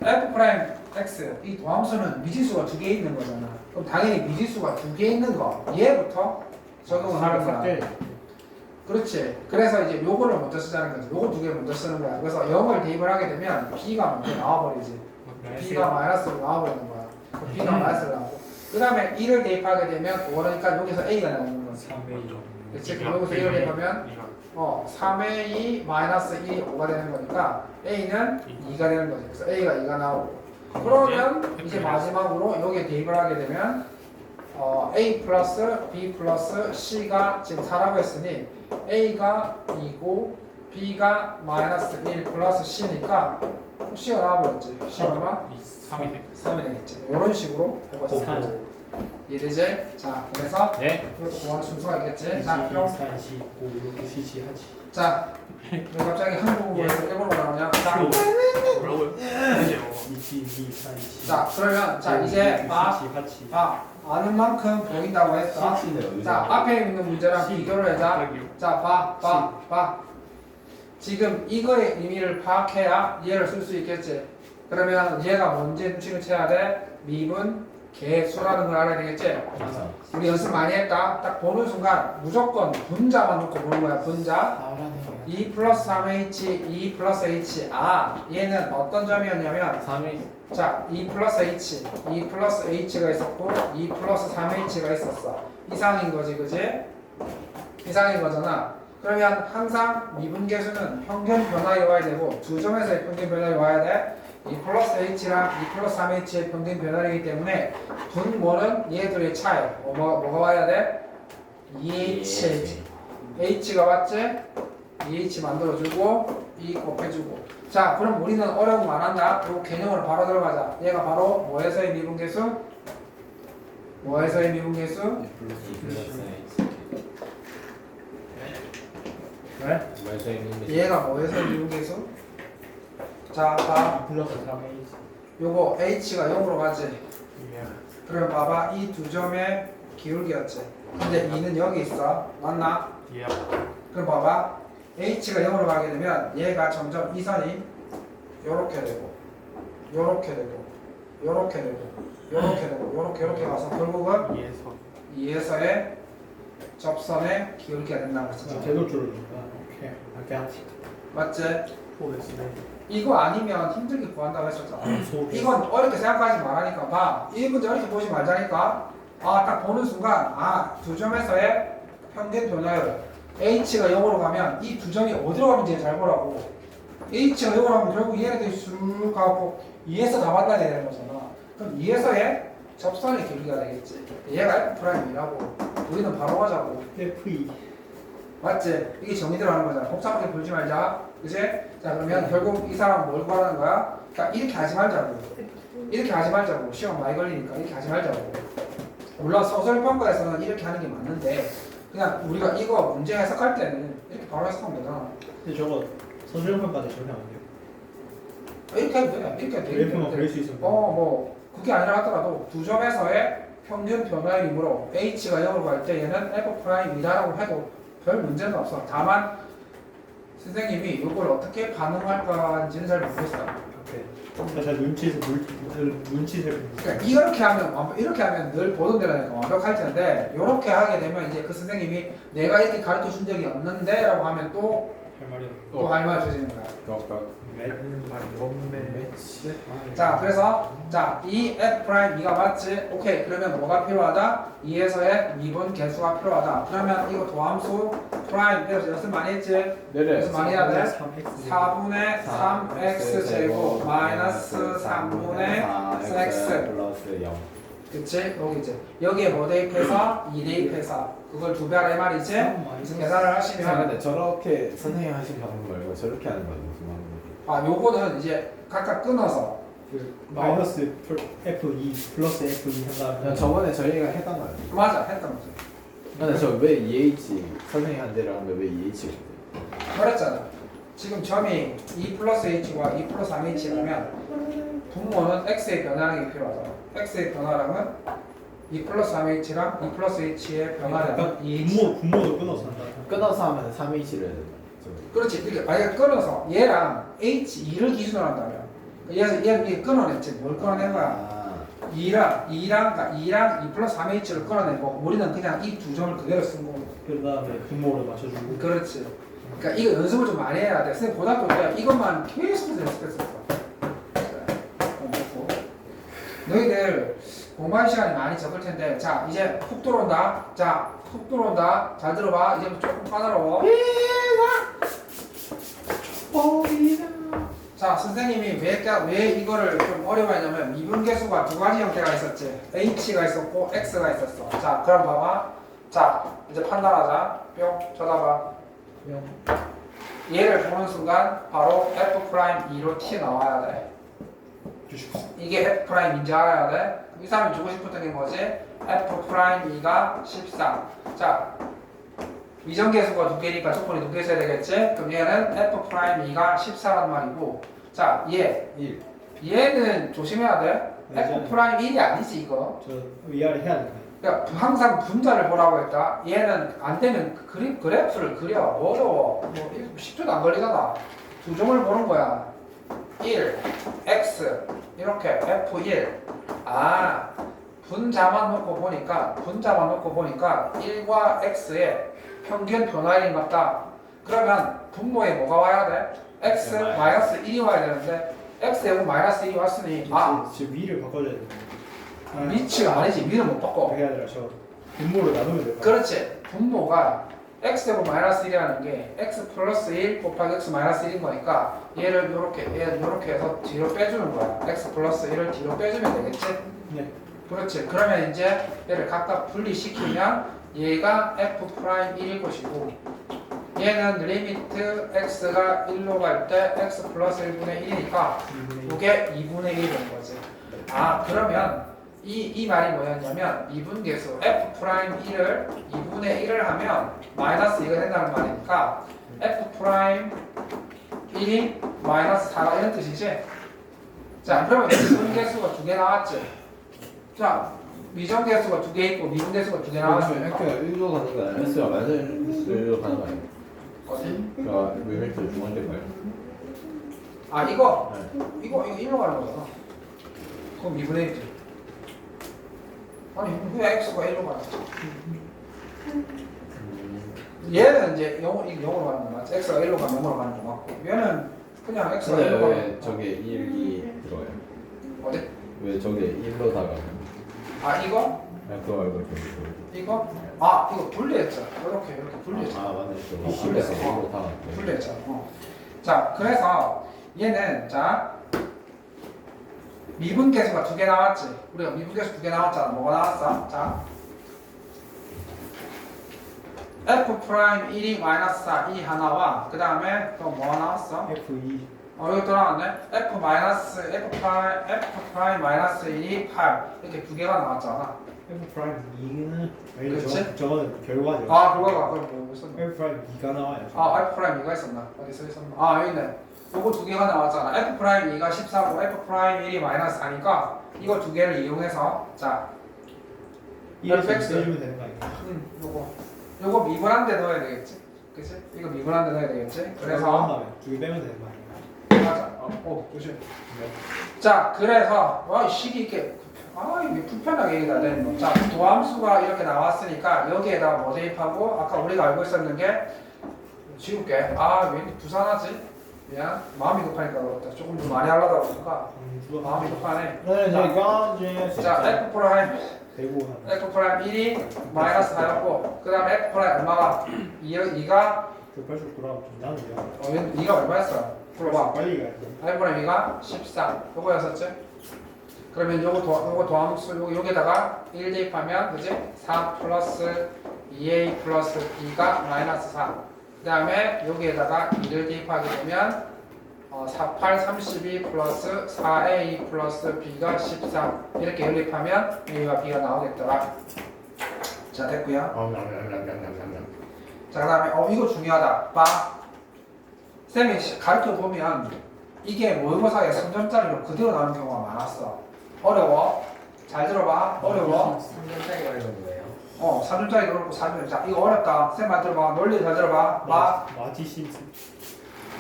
f 프라임 x 이 도함수는 미지수가 2개 있는 거잖아. 그럼 당연히 미지수가 2개 있는 거 얘부터 적용을 하는 거야. 그렇지. 그래서 이제 요거를 먼저 쓰자는 거지. 요거 2개 먼저 쓰는 거야. 그래서 0을 대입을 하게 되면 b가 먼저 나와버리지. b가 마이너스로 나와버리는 거야. b가 마이너스로 나오고 그 다음에 1을 대입하게 되면 그러니까 여기서 a가 나오는 거지. 3A. 그렇지. 그럼 여기서 1을 대입하면 3a 마이너스 1이 5가 되는 거니까 a는 2가 되는 거지. 그래서 a가 2가 나오고 그러면 이제 마지막으로 여기에 대입을 하게 되면 a 플러스 b 플러스 c가 지금 4라고 했으니 a가 2고 b가 마이너스 1 플러스 c니까 c가 나와버렸지. c 얼마? 3이 되겠지. 이런 식으로 해봤어. 이해되지? 자, 그래서 이것도 구하는 순서가 있겠지. 자, 그럼 45, 6, 하지. 자, 왜 갑자기 한국어로 일본어로 나오냐? 자, 뭐라고요? 22, 40. 자, 그러면 자 이제 아는 만큼 보인다고 했어. 자, 앞에 있는 문제랑 비교를 하자. 자, 봐. 지금 이거의 의미를 파악해야 얘를 쓸 수 있겠지. 그러면 얘가 뭔지 눈치를 채야 돼. 미분 개수라는 걸 알아야 되겠지. 우리 연습 많이 했다. 딱 보는 순간 무조건 분자만 놓고 보는 거야. 분자. 2 플러스 3H, 2 플러스 H. 얘는 어떤 점이었냐면 3이 자, 2 플러스 H, 2 플러스 H가 있었고 2 플러스 3H가 있었어. 이상인 거지, 그지? 이상인 거잖아. 그러면 항상 미분계수는 평균 변화에 와야 되고 두 점에서의 평균 변화에 와야 돼. 2 플러스 H랑 2 플러스 3H의 평균 변화이기 때문에 분모는 얘들의 차이. 뭐가 와야 돼? 2H. H가 왔지? 2H 만들어주고 B 곱해주고. 자, 그럼 우리는 어려움 안 한다. 이 개념으로 바로 들어가자. 얘가 바로 뭐에서의 미분계수? 뭐에서의 미분계수? 왜? 얘가 뭐에서의 미분계수? 자, 봐. 플러스 3A. 요거 h가 0으로 가지. 예. 그럼 봐봐 이 두 점의 기울기였지. 근데 2는 여기 있어. 맞나? 예. 그럼 봐봐 h가 0으로 가게 되면 얘가 점점 이 선이 요렇게 되고 요렇게 되고 요렇게 되고 요렇게 되고 요렇게 가서 결국은 이에서 2에서의 접선의 기울기가 된다고 했었잖아. 대도줄을 준다. 오케이. 알게 하지. 맞지? 포레스네. 이거 아니면 힘들게 구한다고 했었잖아. 소개. 이건 어렵게 생각하지 말라니까 봐. 이 문제 어렵게 보지 말자니까. 아, 딱 보는 순간 두 점에서의 평균 변화율 h가 0으로 가면 이 두 점이 어디로 가는지 잘 보라고. h가 0으로 가면 결국 얘네들이 쑥 가고 2에서 다 만나야 되는 거잖아. 그럼 2에서의 접선의 기울기가 되겠지. 얘가 F'이라고. 우리는 바로 가자고. FE. 맞지? 이게 정의대로 하는 거잖아. 복잡하게 불지 말자. 그지? 자, 그러면 결국 이 사람은 뭘 구하는 거야? 그러니까 이렇게 하지 말자고. 이렇게 하지 말자고. 시험 많이 걸리니까 이렇게 하지 말자고. 물론 서술평가에서는 이렇게 하는 게 맞는데 그냥 우리가 이거 문제 해석할 때는 이렇게 바로 해석하면 되잖아. 근데 저거 서술평가는 전혀 안 돼요. 이렇게 해도 돼. 이렇게 해도 돼. 그래프만 그릴 수 있어. 뭐 그게 아니라 하더라도 두 점에서의 평균 변화율이므로 h가 0으로 갈 때 얘는 f'이다라고 해도 별 문제는 없어. 다만 선생님이 이걸 어떻게 반응할까지는 잘 모르겠어요. 오케이. 잘 눈치에서 눈치를. 그러니까 이렇게 하면 늘 보던 대로니까 완벽할 텐데 이렇게 하게 되면 이제 그 선생님이 내가 이렇게 가르쳐 준 적이 없는데라고 하면 또 할 말이 또 할 말 주시는 거야. 자, 그래서 이 F'E가 맞지? 오케이. 그러면 뭐가 필요하다? 2에서의 미분 개수가 필요하다. 그러면 이거 도함수 프라임 여기서 많이 했지? 네네. 여기서 많이 해야 돼? 3x. 4분의 3x 제곱 마이너스 3분의 4x 플러스 0. 그치? 여기 이제 여기에 뭐 대입해서 2 대입해서 그걸 2배 하라 이 말이지? 그래서 계산을 하시면 근데 저렇게 선생님 하신 방법 말고 저렇게 하는 건 무슨 방법이에요? 요거는 이제 각각 끊어서 그 마이너스 FE 플러스 FE 한 다음에. 저번에 저희가 했던 거예요. 맞아 했던 거지. 근데 저 왜 EH 선생님 한 대로 하면 왜 EH가 돼요? 그랬잖아. 지금 점이 2 플러스 h와 2 플러스 3h라면 분모는 x의 변화량이 필요하잖아. x의 변화량은 2 플러스 3h랑 2 플러스 h의 변화량은 2h. 분모도 끊어서 한다. 끊어서 하면 3H를 해야 된다. 그렇지. 이렇게 만약에 끊어서 얘랑 h2를 기준으로 한다면 얘 끊어냈지. 뭘 끊어낸 거야? 아, 2랑 2 플러스 3h를 끊어내고 우리는 그냥 이 두 점을 그대로 쓴 거고. 그 다음에 분모를 맞춰주고. 그렇지. 그러니까 이거 연습을 좀 많이 해야 돼. 선생님 고등학교 때 이것만 계속해서 연습했었어. 너희들 공부할 시간이 많이 적을 텐데 자 이제 훅 들어온다. 훅 들어온다. 잘 들어봐. 이제 조금 까다로워. 자 선생님이 왜 이거를 좀 어려워했냐면 미분계수가 두 가지 형태가 있었지. h가 있었고 x가 있었어. 자 그럼 봐봐. 자 이제 판단하자. 뿅 쳐다봐. 얘를 보는 순간 바로 F'2로 튀어나와야 돼. 이게 F'인지 알아야 돼. 이 사람이 주고 싶었던 게 뭐지? F'2가 13. 자, 위정계수가 두 개니까 조건이 두 개 있어야 되겠지? 그럼 얘는 F'2가 14란 말이고 자, 1. 얘는 조심해야 돼. 네, F'1이 아니지 이거. 저 위아래 해야 된다. 그러니까 항상 분자를 보라고 했다. 얘는 안 되면 그래프를 그려. 어려워. 뭐 10초도 안 걸리잖아. 두 점을 보는 거야. 1, x 이렇게 F1. 분자만 놓고 보니까 1과 x의 평균 변화율인 것 같다. 그러면 분모에 뭐가 와야 돼? x 마이너스 1이 와야 되는데 x에 마이너스 1이 왔으니 지금 위를 바꿔줘야 돼. 위치가 아니지. 위를 못 바꿔. 그게 아니라 저 분모를 나누면 될까? 그렇지. 분모가 x제곱 마이너스 1이라는 게 x 플러스 1 곱하기 x 마이너스 1인 거니까 얘를 이렇게 해서 뒤로 빼주는 거야. x 플러스 1을 뒤로 빼주면 되겠지? 네. 그렇지. 그러면 이제 얘를 각각 분리시키면 얘가 f'1일 것이고 얘는 리미트 x가 1로 갈 때 x 플러스 1분의 1이니까 이게 2분의 1인 거지. 그러면 이 말이 뭐였냐면 미분계수 f'1을 2분의 1을 하면 마이너스 2가 된다는 말이니까 f'1이 마이너스 4가 이런 뜻이지? 자, 그러면 미분 개수가 2개 나왔지. 자, 미정 개수가 2개 있고 미분 개수가 2개 나왔으니까 X가 1로 가는 거 아니야? X가 마이너스 1로 가는 거 아니야? 어디? 그러니까 왜 두 번째 거예요? 아, 이거 네. 이거 1로 가는 거잖아. 그럼 미분의 1지. 아니, 왜 x가 1로 가는 거지? 얘는 이제 0으로 가는 거 맞지? x가 1로 가면 0으로 가는 거 맞고 얘는 그냥 x가 1로 근데 가는 왜 거. 저게 1, 2 들어가요? 어디? 왜 저게 1로 다가? 아, 이거? 그거 말고 저기 이거? 아, 이거 분리했잖아. 이렇게 분리했잖아. 아 맞네 저거 분리했어. 1로 다 분리했잖아. 자, 그래서 얘는 자 미분 계수가 2개 나왔지. 우리가 미분 계수 2개 나왔잖아. 뭐가 나왔어? 자, f 프라임 1이 마이너스 4, 2 하나와 그 다음에 또 뭐가 나왔어? F2 이거 또 나왔네. f 프라임 마이너스 1이 8 이렇게 2개가 나왔잖아. F 프라임 2는 아니 그렇지? 저거는 결과죠. 아, 그거가 그럼 뭐 있었나? F 프라임 2가 나와요. 아, f 프라임 2가 있었나? 어디서 있었나? 아, 여기 있네. 요거 2개가 나왔잖아. f 프라임 2가 14고 f 프라임 1이 마이너스 4니까 이거 2개를 이용해서 자, 1을 fx. 빼주면 되는 거 아니야? 요거 미분한 데 넣어야 되겠지? 그치? 이거 미분한 데 넣어야 되겠지? 그래서 2개 빼면 되는 거 아니야? 맞아. 조심. 자, 그래서 와, 이 식이 이게 이게 불편하게 얘기가 되는 거. 자, 도함수가 이렇게 나왔으니까 여기에다가 뭐 대입하고 아까 우리가 알고 있었는 게 지울게. 왠지 부산하지? 미안. 마음이 급하니까 그렇다. 조금 더 많이 하려다 보니까 마음이 급하네. 네 저기까지 자, f 프라임 대고 f 프라임 1이 마이너스 4였고 그 다음에 f 프라임 얼마가 2가 급할수록 돌아가면 나는요. 2가 얼마였어? 풀어봐. 빨리 가야 돼. f 프라임 2가 14 요거였었지? 그러면 요거 도함수 여기다가 1 대입하면 그지? 4 플러스 2a 플러스 b가 마이너스 4 그 다음에 여기에다가 2를 대입하게 되면 8, 32 플러스 4a 플러스 b가 14 이렇게 연립하면 a와 b가 나오겠더라. 자, 됐고요. 자, 그 다음에 이거 중요하다. 봐. 쌤이 가르쳐 보면 이게 모의고사에 3점짜리로 그대로 나오는 경우가 많았어. 어려워? 잘 들어봐. 어려워? 3년짜리 어려운 거예요. 3점짜리 그렇고 4점. 자, 이거 어렵다. 쌤 말 들어봐. 논리 잘 들어봐. 봐. 마티 심스.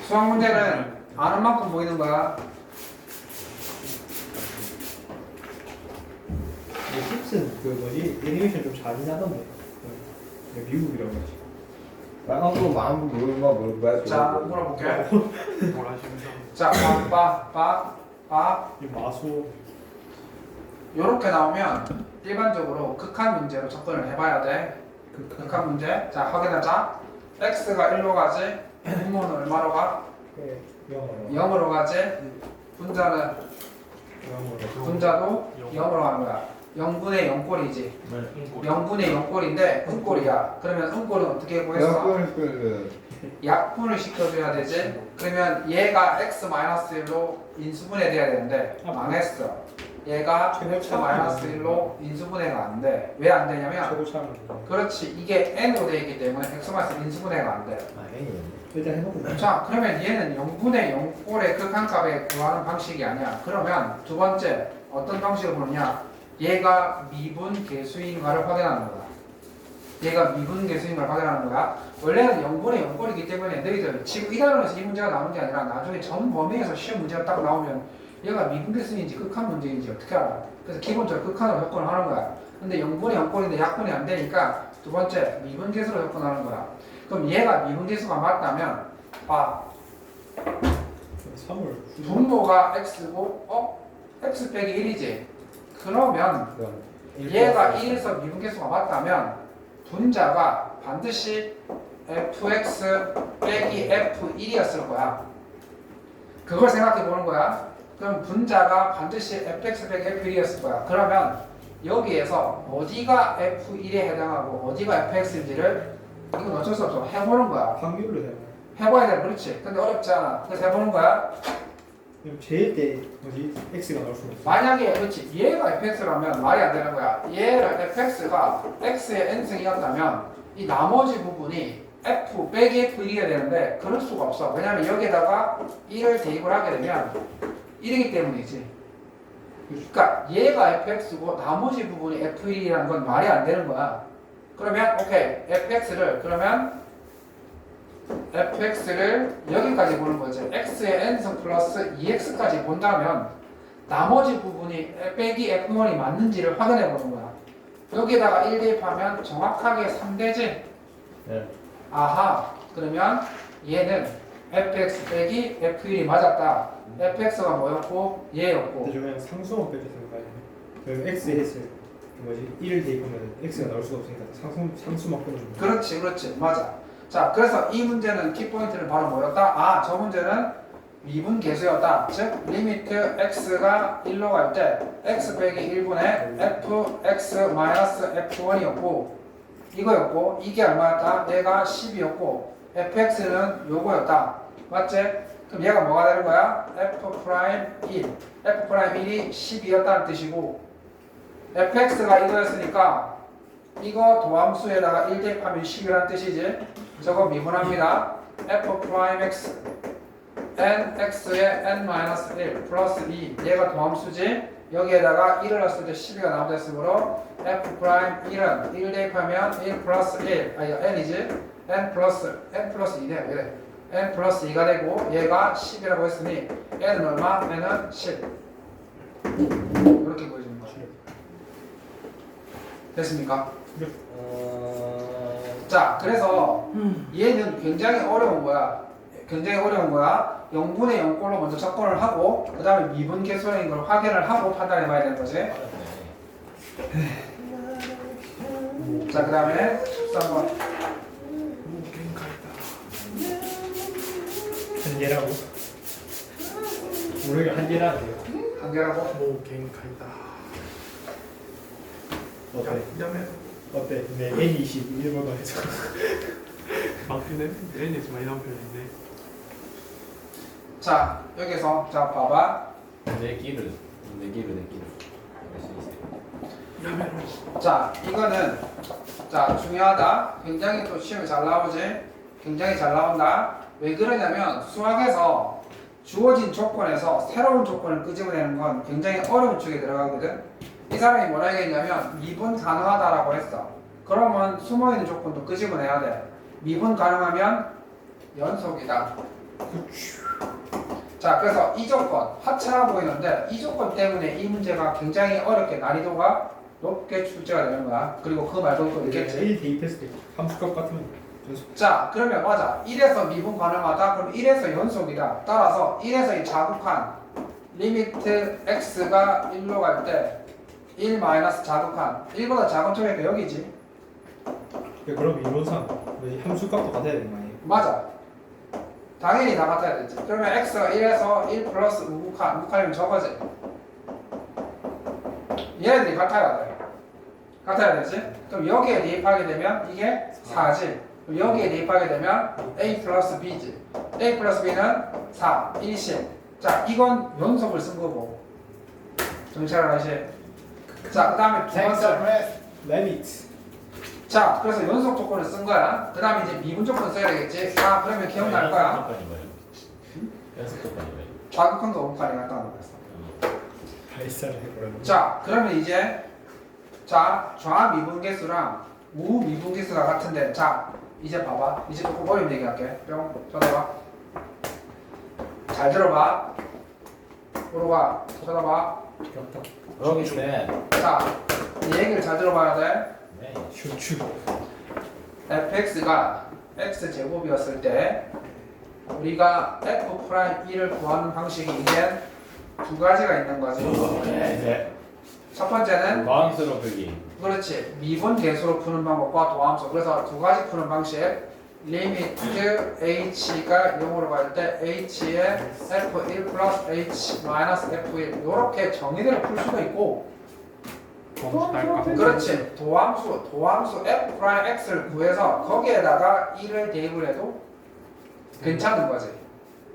수학 문제는 아는 만큼 보이는 거야. 심슨 그 뭐지 애니메이션 좀 잔인하던데. 미국이라고 하지. 빨간 거 마음 물어봐 자, 물어볼게. 뭘 하시면서 자, 봐. 이 마소 요렇게 나오면 일반적으로 극한 문제로 접근을 해봐야 돼. 극한 문제. 자, 확인하자. x가 1로 가지. 분모는 얼마로 가? 영어로 0으로 가지. 분자는 분자도 0으로 가는 거야. 0분의 0꼴이지. 0분의 0꼴인데 은꼴이야. 그러면 은꼴은 어떻게 구했어? 약분을 시켜줘야 되지. 그러면 얘가 x-1로 인수분해 돼야 되는데 망했어. 얘가 x-1로 인수분해가 안 돼. 왜 안 되냐면 최고 차는 그렇지, 이게 n으로 되어 있기 때문에 x-1 인수분해가 안 돼. 일단 해놓고 자, 그러면 얘는 0분의 0꼴의 극한값에 구하는 방식이 아니야. 그러면 두 번째 어떤 방식을 보느냐? 얘가 미분 계수인가를 확인하는 거야. 얘가 미분 계수인가를 확인하는 거야. 원래는 0분의 0꼴이기 때문에 너희들 지금 1학년에서 이 문제가 나오는 게 아니라 나중에 전 범위에서 시험 문제가 딱 나오면 얘가 미분 계수인지 극한 문제인지 어떻게 알아? 그래서 기본적으로 극한으로 접근을 하는 거야. 근데 0분의 0꼴인데 약분이 안 되니까 두 번째 미분 계수로 접근하는 거야. 그럼 얘가 미분 계수가 맞다면 봐. 3월 분모가 x고 x 빼기 1이지. 그러면 얘가 1에서 미분 계수가 맞다면 분자가 반드시 fx 빼기 f1이었을 거야. 그걸 생각해 보는 거야. 그럼 분자가 반드시 fx 빼기 f1이었을 거야. 그러면 여기에서 어디가 f1에 해당하고 어디가 fx인지를 이건 어쩔 수 없어. 해보는 거야. 확률로 해요. 해봐야 돼. 그렇지. 근데 어렵지 않아. 그래서 해보는 거야. 제일 때 뭐지 x가 나올 수는 없어. 만약에 그렇지. 얘가 fx라면 말이 안 되는 거야. 얘를 fx가 x의 n승이었다면 이 나머지 부분이 f 빼기 f1이어야 되는데 그럴 수가 없어. 왜냐면 여기에다가 1을 대입을 하게 되면 1이기 때문이지. 그러니까 얘가 fx고 나머지 부분이 f1이라는 건 말이 안 되는 거야. 그러면 오케이 fx를 여기까지 보는 거지. x의 n승 플러스 2x까지 본다면 나머지 부분이 빼기 f1이 맞는지를 확인해 보는 거야. 여기에다가 1 대입하면 정확하게 3대지. 네. 아하, 그러면 얘는 fx 빼기 f1이 맞았다. fx가 뭐였고 얘였고. 근데 저 그냥 상수만 빼기 생각해요. 그럼 x 했을 그 뭐지 1을 대입하면 x가 나올 수가 없으니까 상수만 끊어주면. 그렇지, 맞아. 자, 그래서 이 문제는 키포인트는 바로 뭐였다? 아, 저 문제는 미분 계수였다. 즉, 리미트 x가 1로 갈 때 x 빼기 1분의 fx-f1이었고 이거였고 이게 얼마였다? 얘가 10이었고 fx는 요거였다. 맞지? 그럼 얘가 뭐가 되는 거야? f'1 f'1이 10이었다는 뜻이고 fx가 이거였으니까 이거 도함수에다가 1 대입하면 10이라는 뜻이지. 저거 미분합니다. f'x nx의 n-1 플러스 2 얘가 도함수지. 여기에다가 1을 넣었을 때 12가 나오게 됐으므로 f'1은 1 대입하면 1 플러스 1 아니 n이지. n 플러스 2네. 그래. n 플러스 2가 되고 얘가 10이라고 했으니 n은 얼마? n은 10 이렇게 보여주는 거죠. 됐습니까? 자, 그래서 얘는 굉장히 어려운 거야. 0분의 0꼴로 먼저 접근을 하고 그 다음에 미분 계수인 걸 확인을 하고 판단해 봐야 되는 거지. 자, 그 다음에 13번 한계라고? 모르게 한계라는데요. 한계라고? 모겐카이다. 어때? 야매. 어때? 네, N20 일본어 해서. 막히네. N이 좀 많이 나온 편인데. 자, 여기서 자 봐봐. 내기를. 야매로. 자, 이거는 자 중요하다. 굉장히 또 시험에 잘 나오지. 굉장히 잘 나온다. 왜 그러냐면 수학에서 주어진 조건에서 새로운 조건을 끄집어내는 건 굉장히 어려운 쪽에 들어가거든. 이 사람이 뭐라 얘기했냐면 미분 가능하다라고 했어. 그러면 숨어있는 조건도 끄집어내야 돼. 미분 가능하면 연속이다. 자, 그래서 이 조건 하찮아 보이는데 이 조건 때문에 이 문제가 굉장히 어렵게 난이도가 높게 출제가 되는 거야. 그리고 그 말도 또 있겠지. 1 대입했을 때 함수값 같으면 연속. 자, 그러면 맞아. 1에서 미분 가능하다. 그럼 1에서 연속이다. 따라서 1에서 이 자극한 리미트 x가 1로 갈 때 1 마이너스 자극한 1보다 작은 쪽이니까 여기지. 그럼 이론상 함수값도 같아야 되는 거 아니에요? 맞아. 당연히 다 같아야 되지. 그러면 x가 1에서 1 플러스 우극한이면 저거지. 얘네들이 같아야 돼. 같아야 되지. 그럼 여기에 대입하게 되면 이게 4지. 그럼 여기에 대입하게 되면 a 플러스 b지. a 플러스 b는 4, 1, 10. 자, 이건 연속을 쓴 거고. 정찰을 하시. 자, 그 다음에 두 번째. 레미트. 자, 그래서 연속 조건을 쓴 거야. 그 다음에 이제 미분 조건 써야 되겠지. 아, 그러면 기억날 거야. 연습 조건이에요. 자극한 거 오판이 갔다 오는 거였어. 발사를 해보라는. 자, 그러면 이제 자, 좌 미분계수랑 우 미분계수가 같은데 자, 이제 봐봐. 이제 조금 어려운 얘기 할게. 뿅, 쳐다봐. 잘 들어봐. 물어봐. 쳐다봐. 그러긴데. 자, 이 얘기를 잘 들어봐야 돼. 네. 슈추. fx가 x제곱이었을 때 우리가 f'1을 구하는 방식이 이제 두 가지가 있는 거지. 네. 첫 번째는 과학수로 풀기. 그렇지. 미분 계수로 푸는 방법과 도함수. 그래서 두 가지 푸는 방식. 리미트 h가 0으로 갈 때 h의 f1 플러스 h 마이너스 f1 이렇게 정의대로 풀 수도 있고 그렇지. 도함수 f'(x'를 구해서 거기에다가 1을 대입을 해도 괜찮은 거지.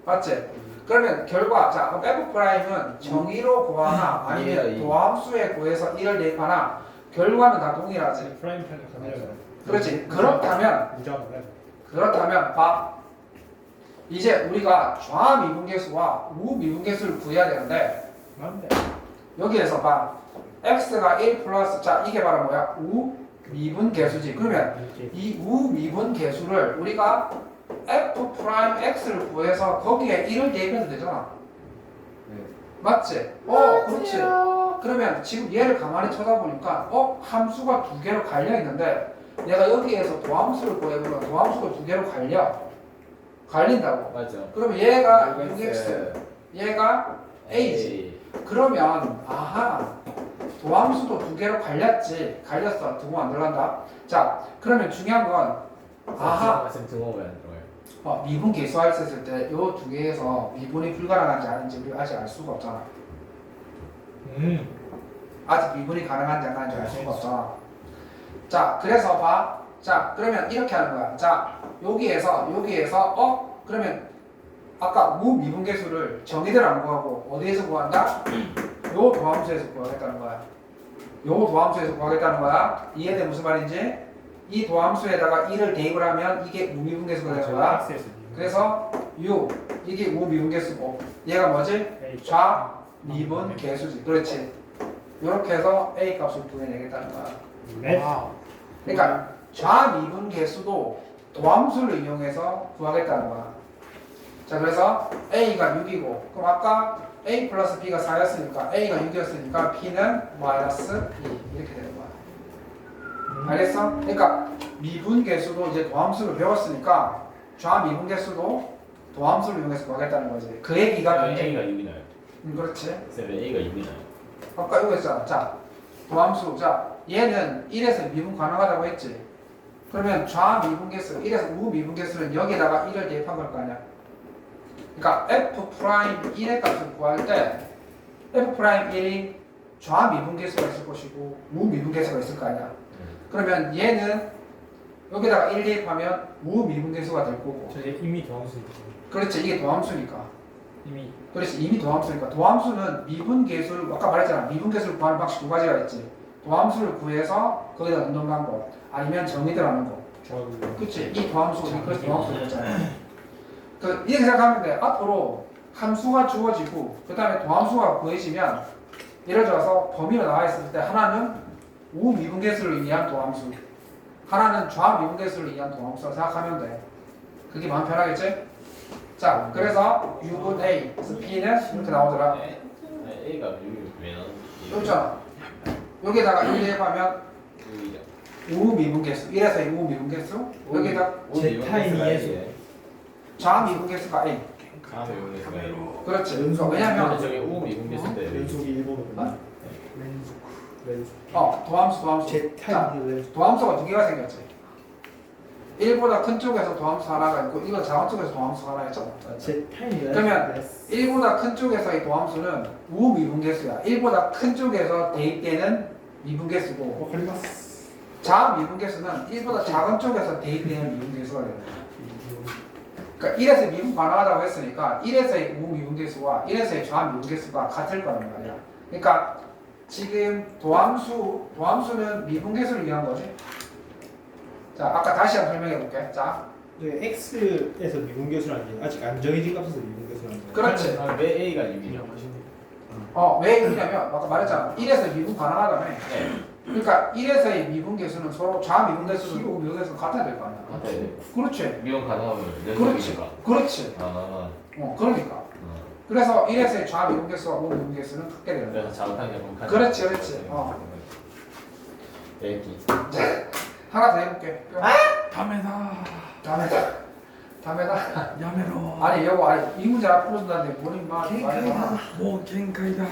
맞지? 그러면 결과 자 그럼 f'은 정의로 구하나 아니면 도함수에 구해서 1을 대입하나 결과는 다 동일하지. 프라임 판을 가능하잖아. 그렇지. 그렇다면 봐. 이제 우리가 좌미분계수와 우미분계수를 구해야 되는데 맞네. 여기에서 봐. x가 1 플러스 자 이게 바로 뭐야? 우미분계수지. 그러면 이 우미분계수를 우리가 f 프라임 x를 구해서 거기에 1을 대입해도 되잖아. 맞지? 그렇지. 그러면 지금 얘를 가만히 쳐다보니까 함수가 두 개로 갈려 있는데 내가 여기에서 도함수를 구해보면 도함수가 두 개로 갈린다고. 맞죠. 그러면 얘가 6x, 얘가 a지. 그러면 도함수도 두 개로 갈렸어. 두고 안 들어간다. 자, 그러면 중요한 건 지금 등호가 안 들어가요. 미분 계수할 수 있을 때 요 두 개에서 미분이 불가능한지 아닌지 우리가 아직 알 수가 없잖아. 아직 미분이 가능한지 안 가능한지 알 수가 없잖아. 자, 그래서 봐. 자, 그러면 이렇게 하는 거야. 자, 여기에서 그러면 아까 무미분계수를 정의대로 안 구하고 어디에서 구한다? 요 도함수에서 구하겠다는 거야. 요 도함수에서 구하겠다는 거야. 이해돼 무슨 말인지? 이 도함수에다가 1을 대입을 하면 이게 무미분계수가 되는 거야. 그래서 이게 우미분계수고 얘가 뭐지? 좌미분계수지. 그렇지. 이렇게 해서 a 값을 구해내겠다는 거야. 네. 그러니까 좌미분계수도 도함수를 이용해서 구하겠다는 거야. 자, 그래서 a가 6이고 그럼 아까 a 플러스 b가 4였으니까 a가 6이었으니까 b는 마이너스 2 이렇게 되는 거야. 알겠어? 그러니까 미분계수도 이제 도함수를 배웠으니까 좌미분계수도 도함수를 이용해서 구하겠다는 거지. 그 얘기가 굉장히 A가 6이 나요. 그렇지. 쌤 A가 6이 나요. 아까 이거 했잖아. 자, 도함수. 자, 얘는 1에서 미분 가능하다고 했지. 그러면 좌미분계수, 1에서 우미분계수는 여기에다가 1을 대입한 걸 거 아니야. 그러니까 f'1의 값을 구할 때 f'1이 좌미분계수가 있을 것이고 우미분계수가 있을 거 아니야. 그러면 얘는 여기다가 1 대입하면 우미분계수가 될 거고. 저 이미 도함수니까. 그렇지. 이게 도함수니까. 이미 그렇지. 이미 도함수니까. 도함수는 미분계수를 아까 말했잖아. 미분계수를 구하는 방식 두 가지가 있지. 도함수를 구해서 거기다 넣는 방법 아니면 정의대로 하는 거. 그치? 이 도함수 우리 그래서 도함수였잖아. 이렇게 생각하면 돼. 앞으로 함수가 주어지고 그 다음에 도함수가 구해지면 예를 들어서 범위로 나와 있을 때 하나는 우미분계수를 의미한 도함수, 하나는 좌미분계수를 의미한 도함수라 생각하면 돼. 그게 마음 편하겠지? 자, 그래서 6은 A, 그래서 B는 이렇게 나오더라. A가 6이 왜 나오지? 여기 있잖아. 여기다가 1 대입하면 6이죠. 우미분계수, 1에서 우미분계수, 여기다 좌미분계수가 A. 그렇지. 왜냐면 저기 U 미분계수인데 왼쪽이 일본어. 왼쪽. 도함수. 자, 도함수가 두 개가 생겼지. 1보다 큰 쪽에서 도함수 하나가 있고 이거 작은 쪽에서 도함수 하나 있잖아. 그러면 1보다 큰 쪽에서의 도함수는 우미분계수야. 1보다 큰 쪽에서 대입되는 미분계수고 좌미분계수는 1보다 작은 쪽에서 대입되는 미분계수가 되는 거야. 그러니까 1에서 미분 가능하다고 했으니까 1에서의 우미분계수와 1에서의 좌미분계수가 같을 거란 말이야. 그러니까 지금 도함수는 미분계수를 위한 거지. 자, 아까 다시 한번 설명해 볼게. 자, x에서 미분계수라는 게 아직 안 정해진 값에서 미분계수라는 거. 그렇지. 왜 A가 6이냐? 왜 그러냐면 아까 말했잖아. 1에서 미분 가능하다며. 네. 그러니까 1에서의 미분계수는 서로 좌미분계수는 우미분계수는 같아야 될 거 아니야. 네. 그렇지. 미분 가능하면 그렇지. 그렇지. 그러니까. 그래서 1에서의 좌미분계수와 우미분계수는 같게 되는 거야. 그래서 자극한 게 그렇지. 여기. 하나 더 해볼게. 다음에다. 야메로. 아니 이 문제 안 풀어준다는데 뭐는 말이 많아. 뭐 겐카이다.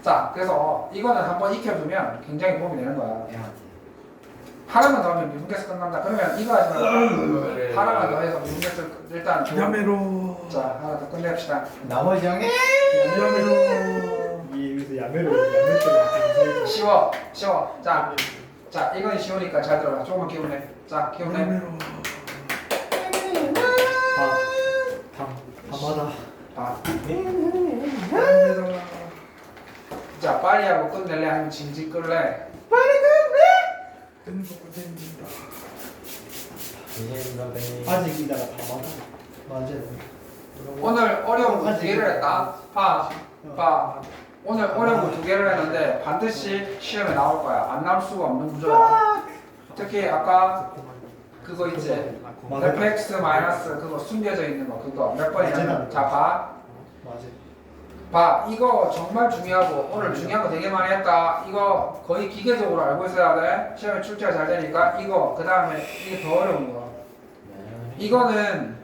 자, 그래서 이거는 한번 익혀두면 굉장히 도움이 되는 거야. 하나만 더 하면 미분계수 끝난다. 그러면 이거 하시면 하나만 더 해서 미분계수 일단 야메로. 자, 하나 더 끝냅시다. 나머지 형이 야메로. 여기서 야매를 쉬워. 자, 이건 쉬우니까 잘 들어봐. 조금만 키우네. 자, 키우네. 야메로. 담하다. 야메로. 자, 빨리 하고 끝낼래? 아니면 징징 끌래? 뜬 먹고 댕긴다. 아직 이다가 담하다. 맞아요. 오늘 어려운 거 2개를 했다. 봐. 오늘 어려운 거 2개를 했는데 반드시 시험에 나올 거야. 안 나올 수가 없는 구조야. 특히 아까 그거 있지. fx 마이너스 그거 숨겨져 있는 거 그거 몇 번이냐면 자 봐. 맞아요. 봐 이거 정말 중요하고 오늘 중요한 거 되게 많이 했다. 이거 거의 기계적으로 알고 있어야 돼. 시험에 출제가 잘 되니까 이거 그 다음에 이게 더 어려운 거. 이거는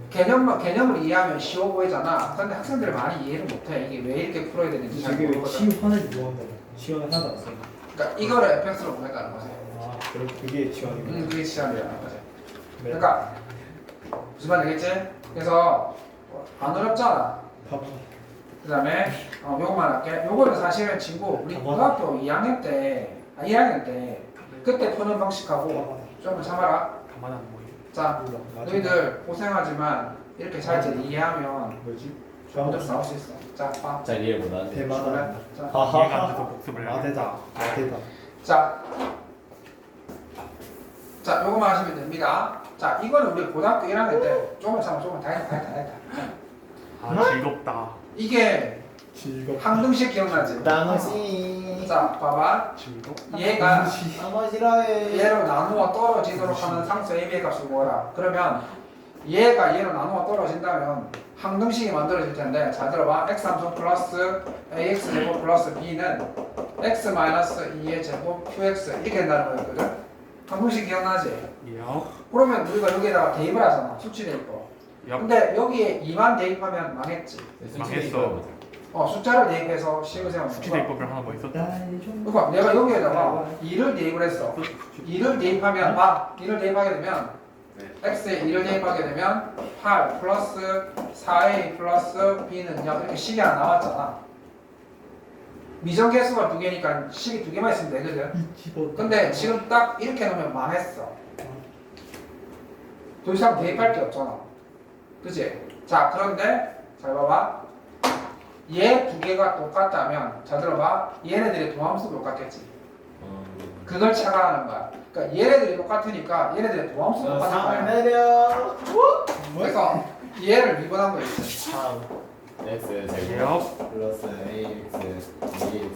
개념을 이해하면 쉬워 보이잖아. 근데 학생들이 많이 이해를 못해. 이게 왜 이렇게 풀어야 되는지 잘 되게 모르거든. 시원하지 좋아한다. 시원 하나도 안 써. 그러니까 이거를 fx로 보낸다는 거지. 아, 그럼 그게 시원이고. 그게 시험이라는 거지. 네. 그러니까 무슨 말 되겠지? 그래서 안 어렵잖아. 봐봐. 그 다음에 요거만 할게. 요거는 사실은 친구 우리 고등학교 2학년 때 1학년 때 그때 푸는 방식하고 좀 참아라. 가만 안 보이. 자 너희들 고생하지만 이렇게 잘 이해하면 뭐지? 점점 나올 수 있어. 자 봐. 잘 이해 못하는. 대마다. 자, 이해가 안 돼서 복습을 해야 돼. 마대다. 마대다. 자 요거만 하시면 됩니다. 자 이거는 우리 고등학교 1학년 때 조금 다 했다. 아 즐겁다. 이게 즐겁. 항등식 기억나지? 나머지. 자 봐봐. 즐겁다. 얘가 나머지라해. 얘로 나누어 떨어지도록 하는 상수 a, b의 값을 구하라. 그러면 얘가 얘로 나누어 떨어진다면 항등식이 만들어질 텐데 잘 들어봐. x 함수 플러스 ax 제곱 플러스 b는 x 마이너스 2의 제곱 qx 이렇게 된다는 거였거든. 항등식 기억나지? 야. 그러면 우리가 여기에다가 대입을 하잖아. 수치 대입법. 야. 근데 여기에 2만 대입하면 망했지. 망했어. 숫자를 대입해서 식을 세우는 수치 거야. 대입법을 하나 뭐 있었다. 그러니까 내가 여기에다가 2를 대입을 했어. 2를 대입하면 2를 대입하게 되면 x에 2를 대입하게 되면 8 플러스 4a 플러스 b는 0 이렇게 식이 하나 나왔잖아. 미정계수가 2개니까 식이 2개만 있으면 되거든. 근데 지금 딱 이렇게 놓으면 망했어. 더 이상 대입할 게 없잖아. 그치? 자 그런데 잘 봐봐. 얘 2개가 똑같다면 자 들어봐. 얘네들의 도함수도 똑같겠지. 그걸 착안하는 거야. 그러니까 얘네들이 똑같으니까 얘네들의 도함수도 똑같은 거야. 내려. 그래서 얘를 미분한 거 있지. 3 x 제곱 야. 플러스 ax 2x.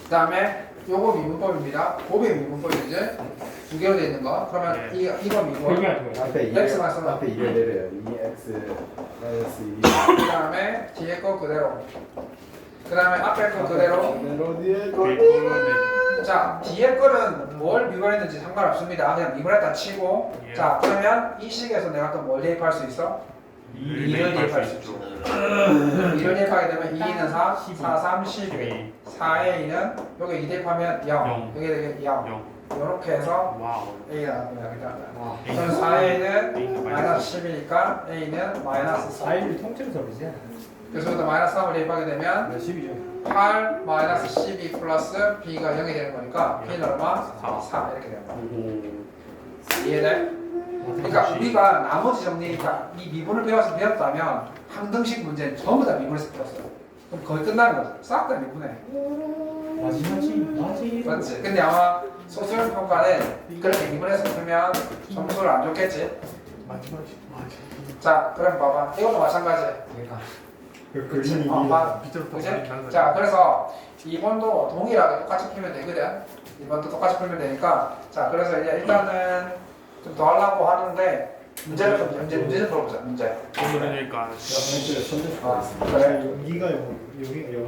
그 다음에 요거 미분법입니다. 곱의 미분법이지. 2개로 돼 있는 거. 그러면 네. 이거 미분. 앞에 2x만 써봐. 앞에 2를 내려요. 2x 마이너스 2. 그 다음에 뒤에 거 그대로. 그 다음에 앞에 거 그대로. 그대로 뒤에 거. 그리고 자 뒤에 거는 뭘 미분했는지 상관없습니다. 그냥 미분했다 치고. 예. 자 그러면 이 식에서 내가 또 뭘 대입할 수 있어? 2를 대입할 수 있죠. 2를 대입하게 되면 2는 4, 4, 3, 12. 4에 2는 여기 2 대입하면 0. 영. 여기 되게 0. 이렇게 해서 와우. A가 나옵니다. 그다음에 와. 그럼 4A는 마이너스 10이니까 A는 마이너스 4. 4일 통째로 잡이지? 그래서 여기다 마이너스 3을 대입하게 되면 10이죠. 8 마이너스 12 플러스 B가 0이 되는 거니까 B는 얼마? 4. 4 이렇게 되는 거야. 오. 이해돼? 그러니까 우리가 나머지 정리니까 이 미분을 배웠다면 항등식 문제는 전부 다 미분에서 배웠어요. 그럼 거의 끝나는 거죠. 싹 다 미분해. 맞지. 맞지? 근데 아마 소수형 평가는 그렇게 미분해서 풀면 점수를 안 줬겠지? 마지막이. 자 그럼 봐봐. 이것도 마찬가지. 얘가 그 글씨는 봐. 밑으로 그지? 떨어지는 자 그래서 2번도 동일하게 똑같이 풀면 되거든. 2번도 똑같이 풀면 되니까 자 그래서 이제 일단은 좀 더 하려고 하는데 문제를 좀 문제 좀 풀어보자. 문제. 오늘은 여기까지. 왼쪽에 손들 아, 있습니다. 그래. 여기가 영어, 여기가 영어.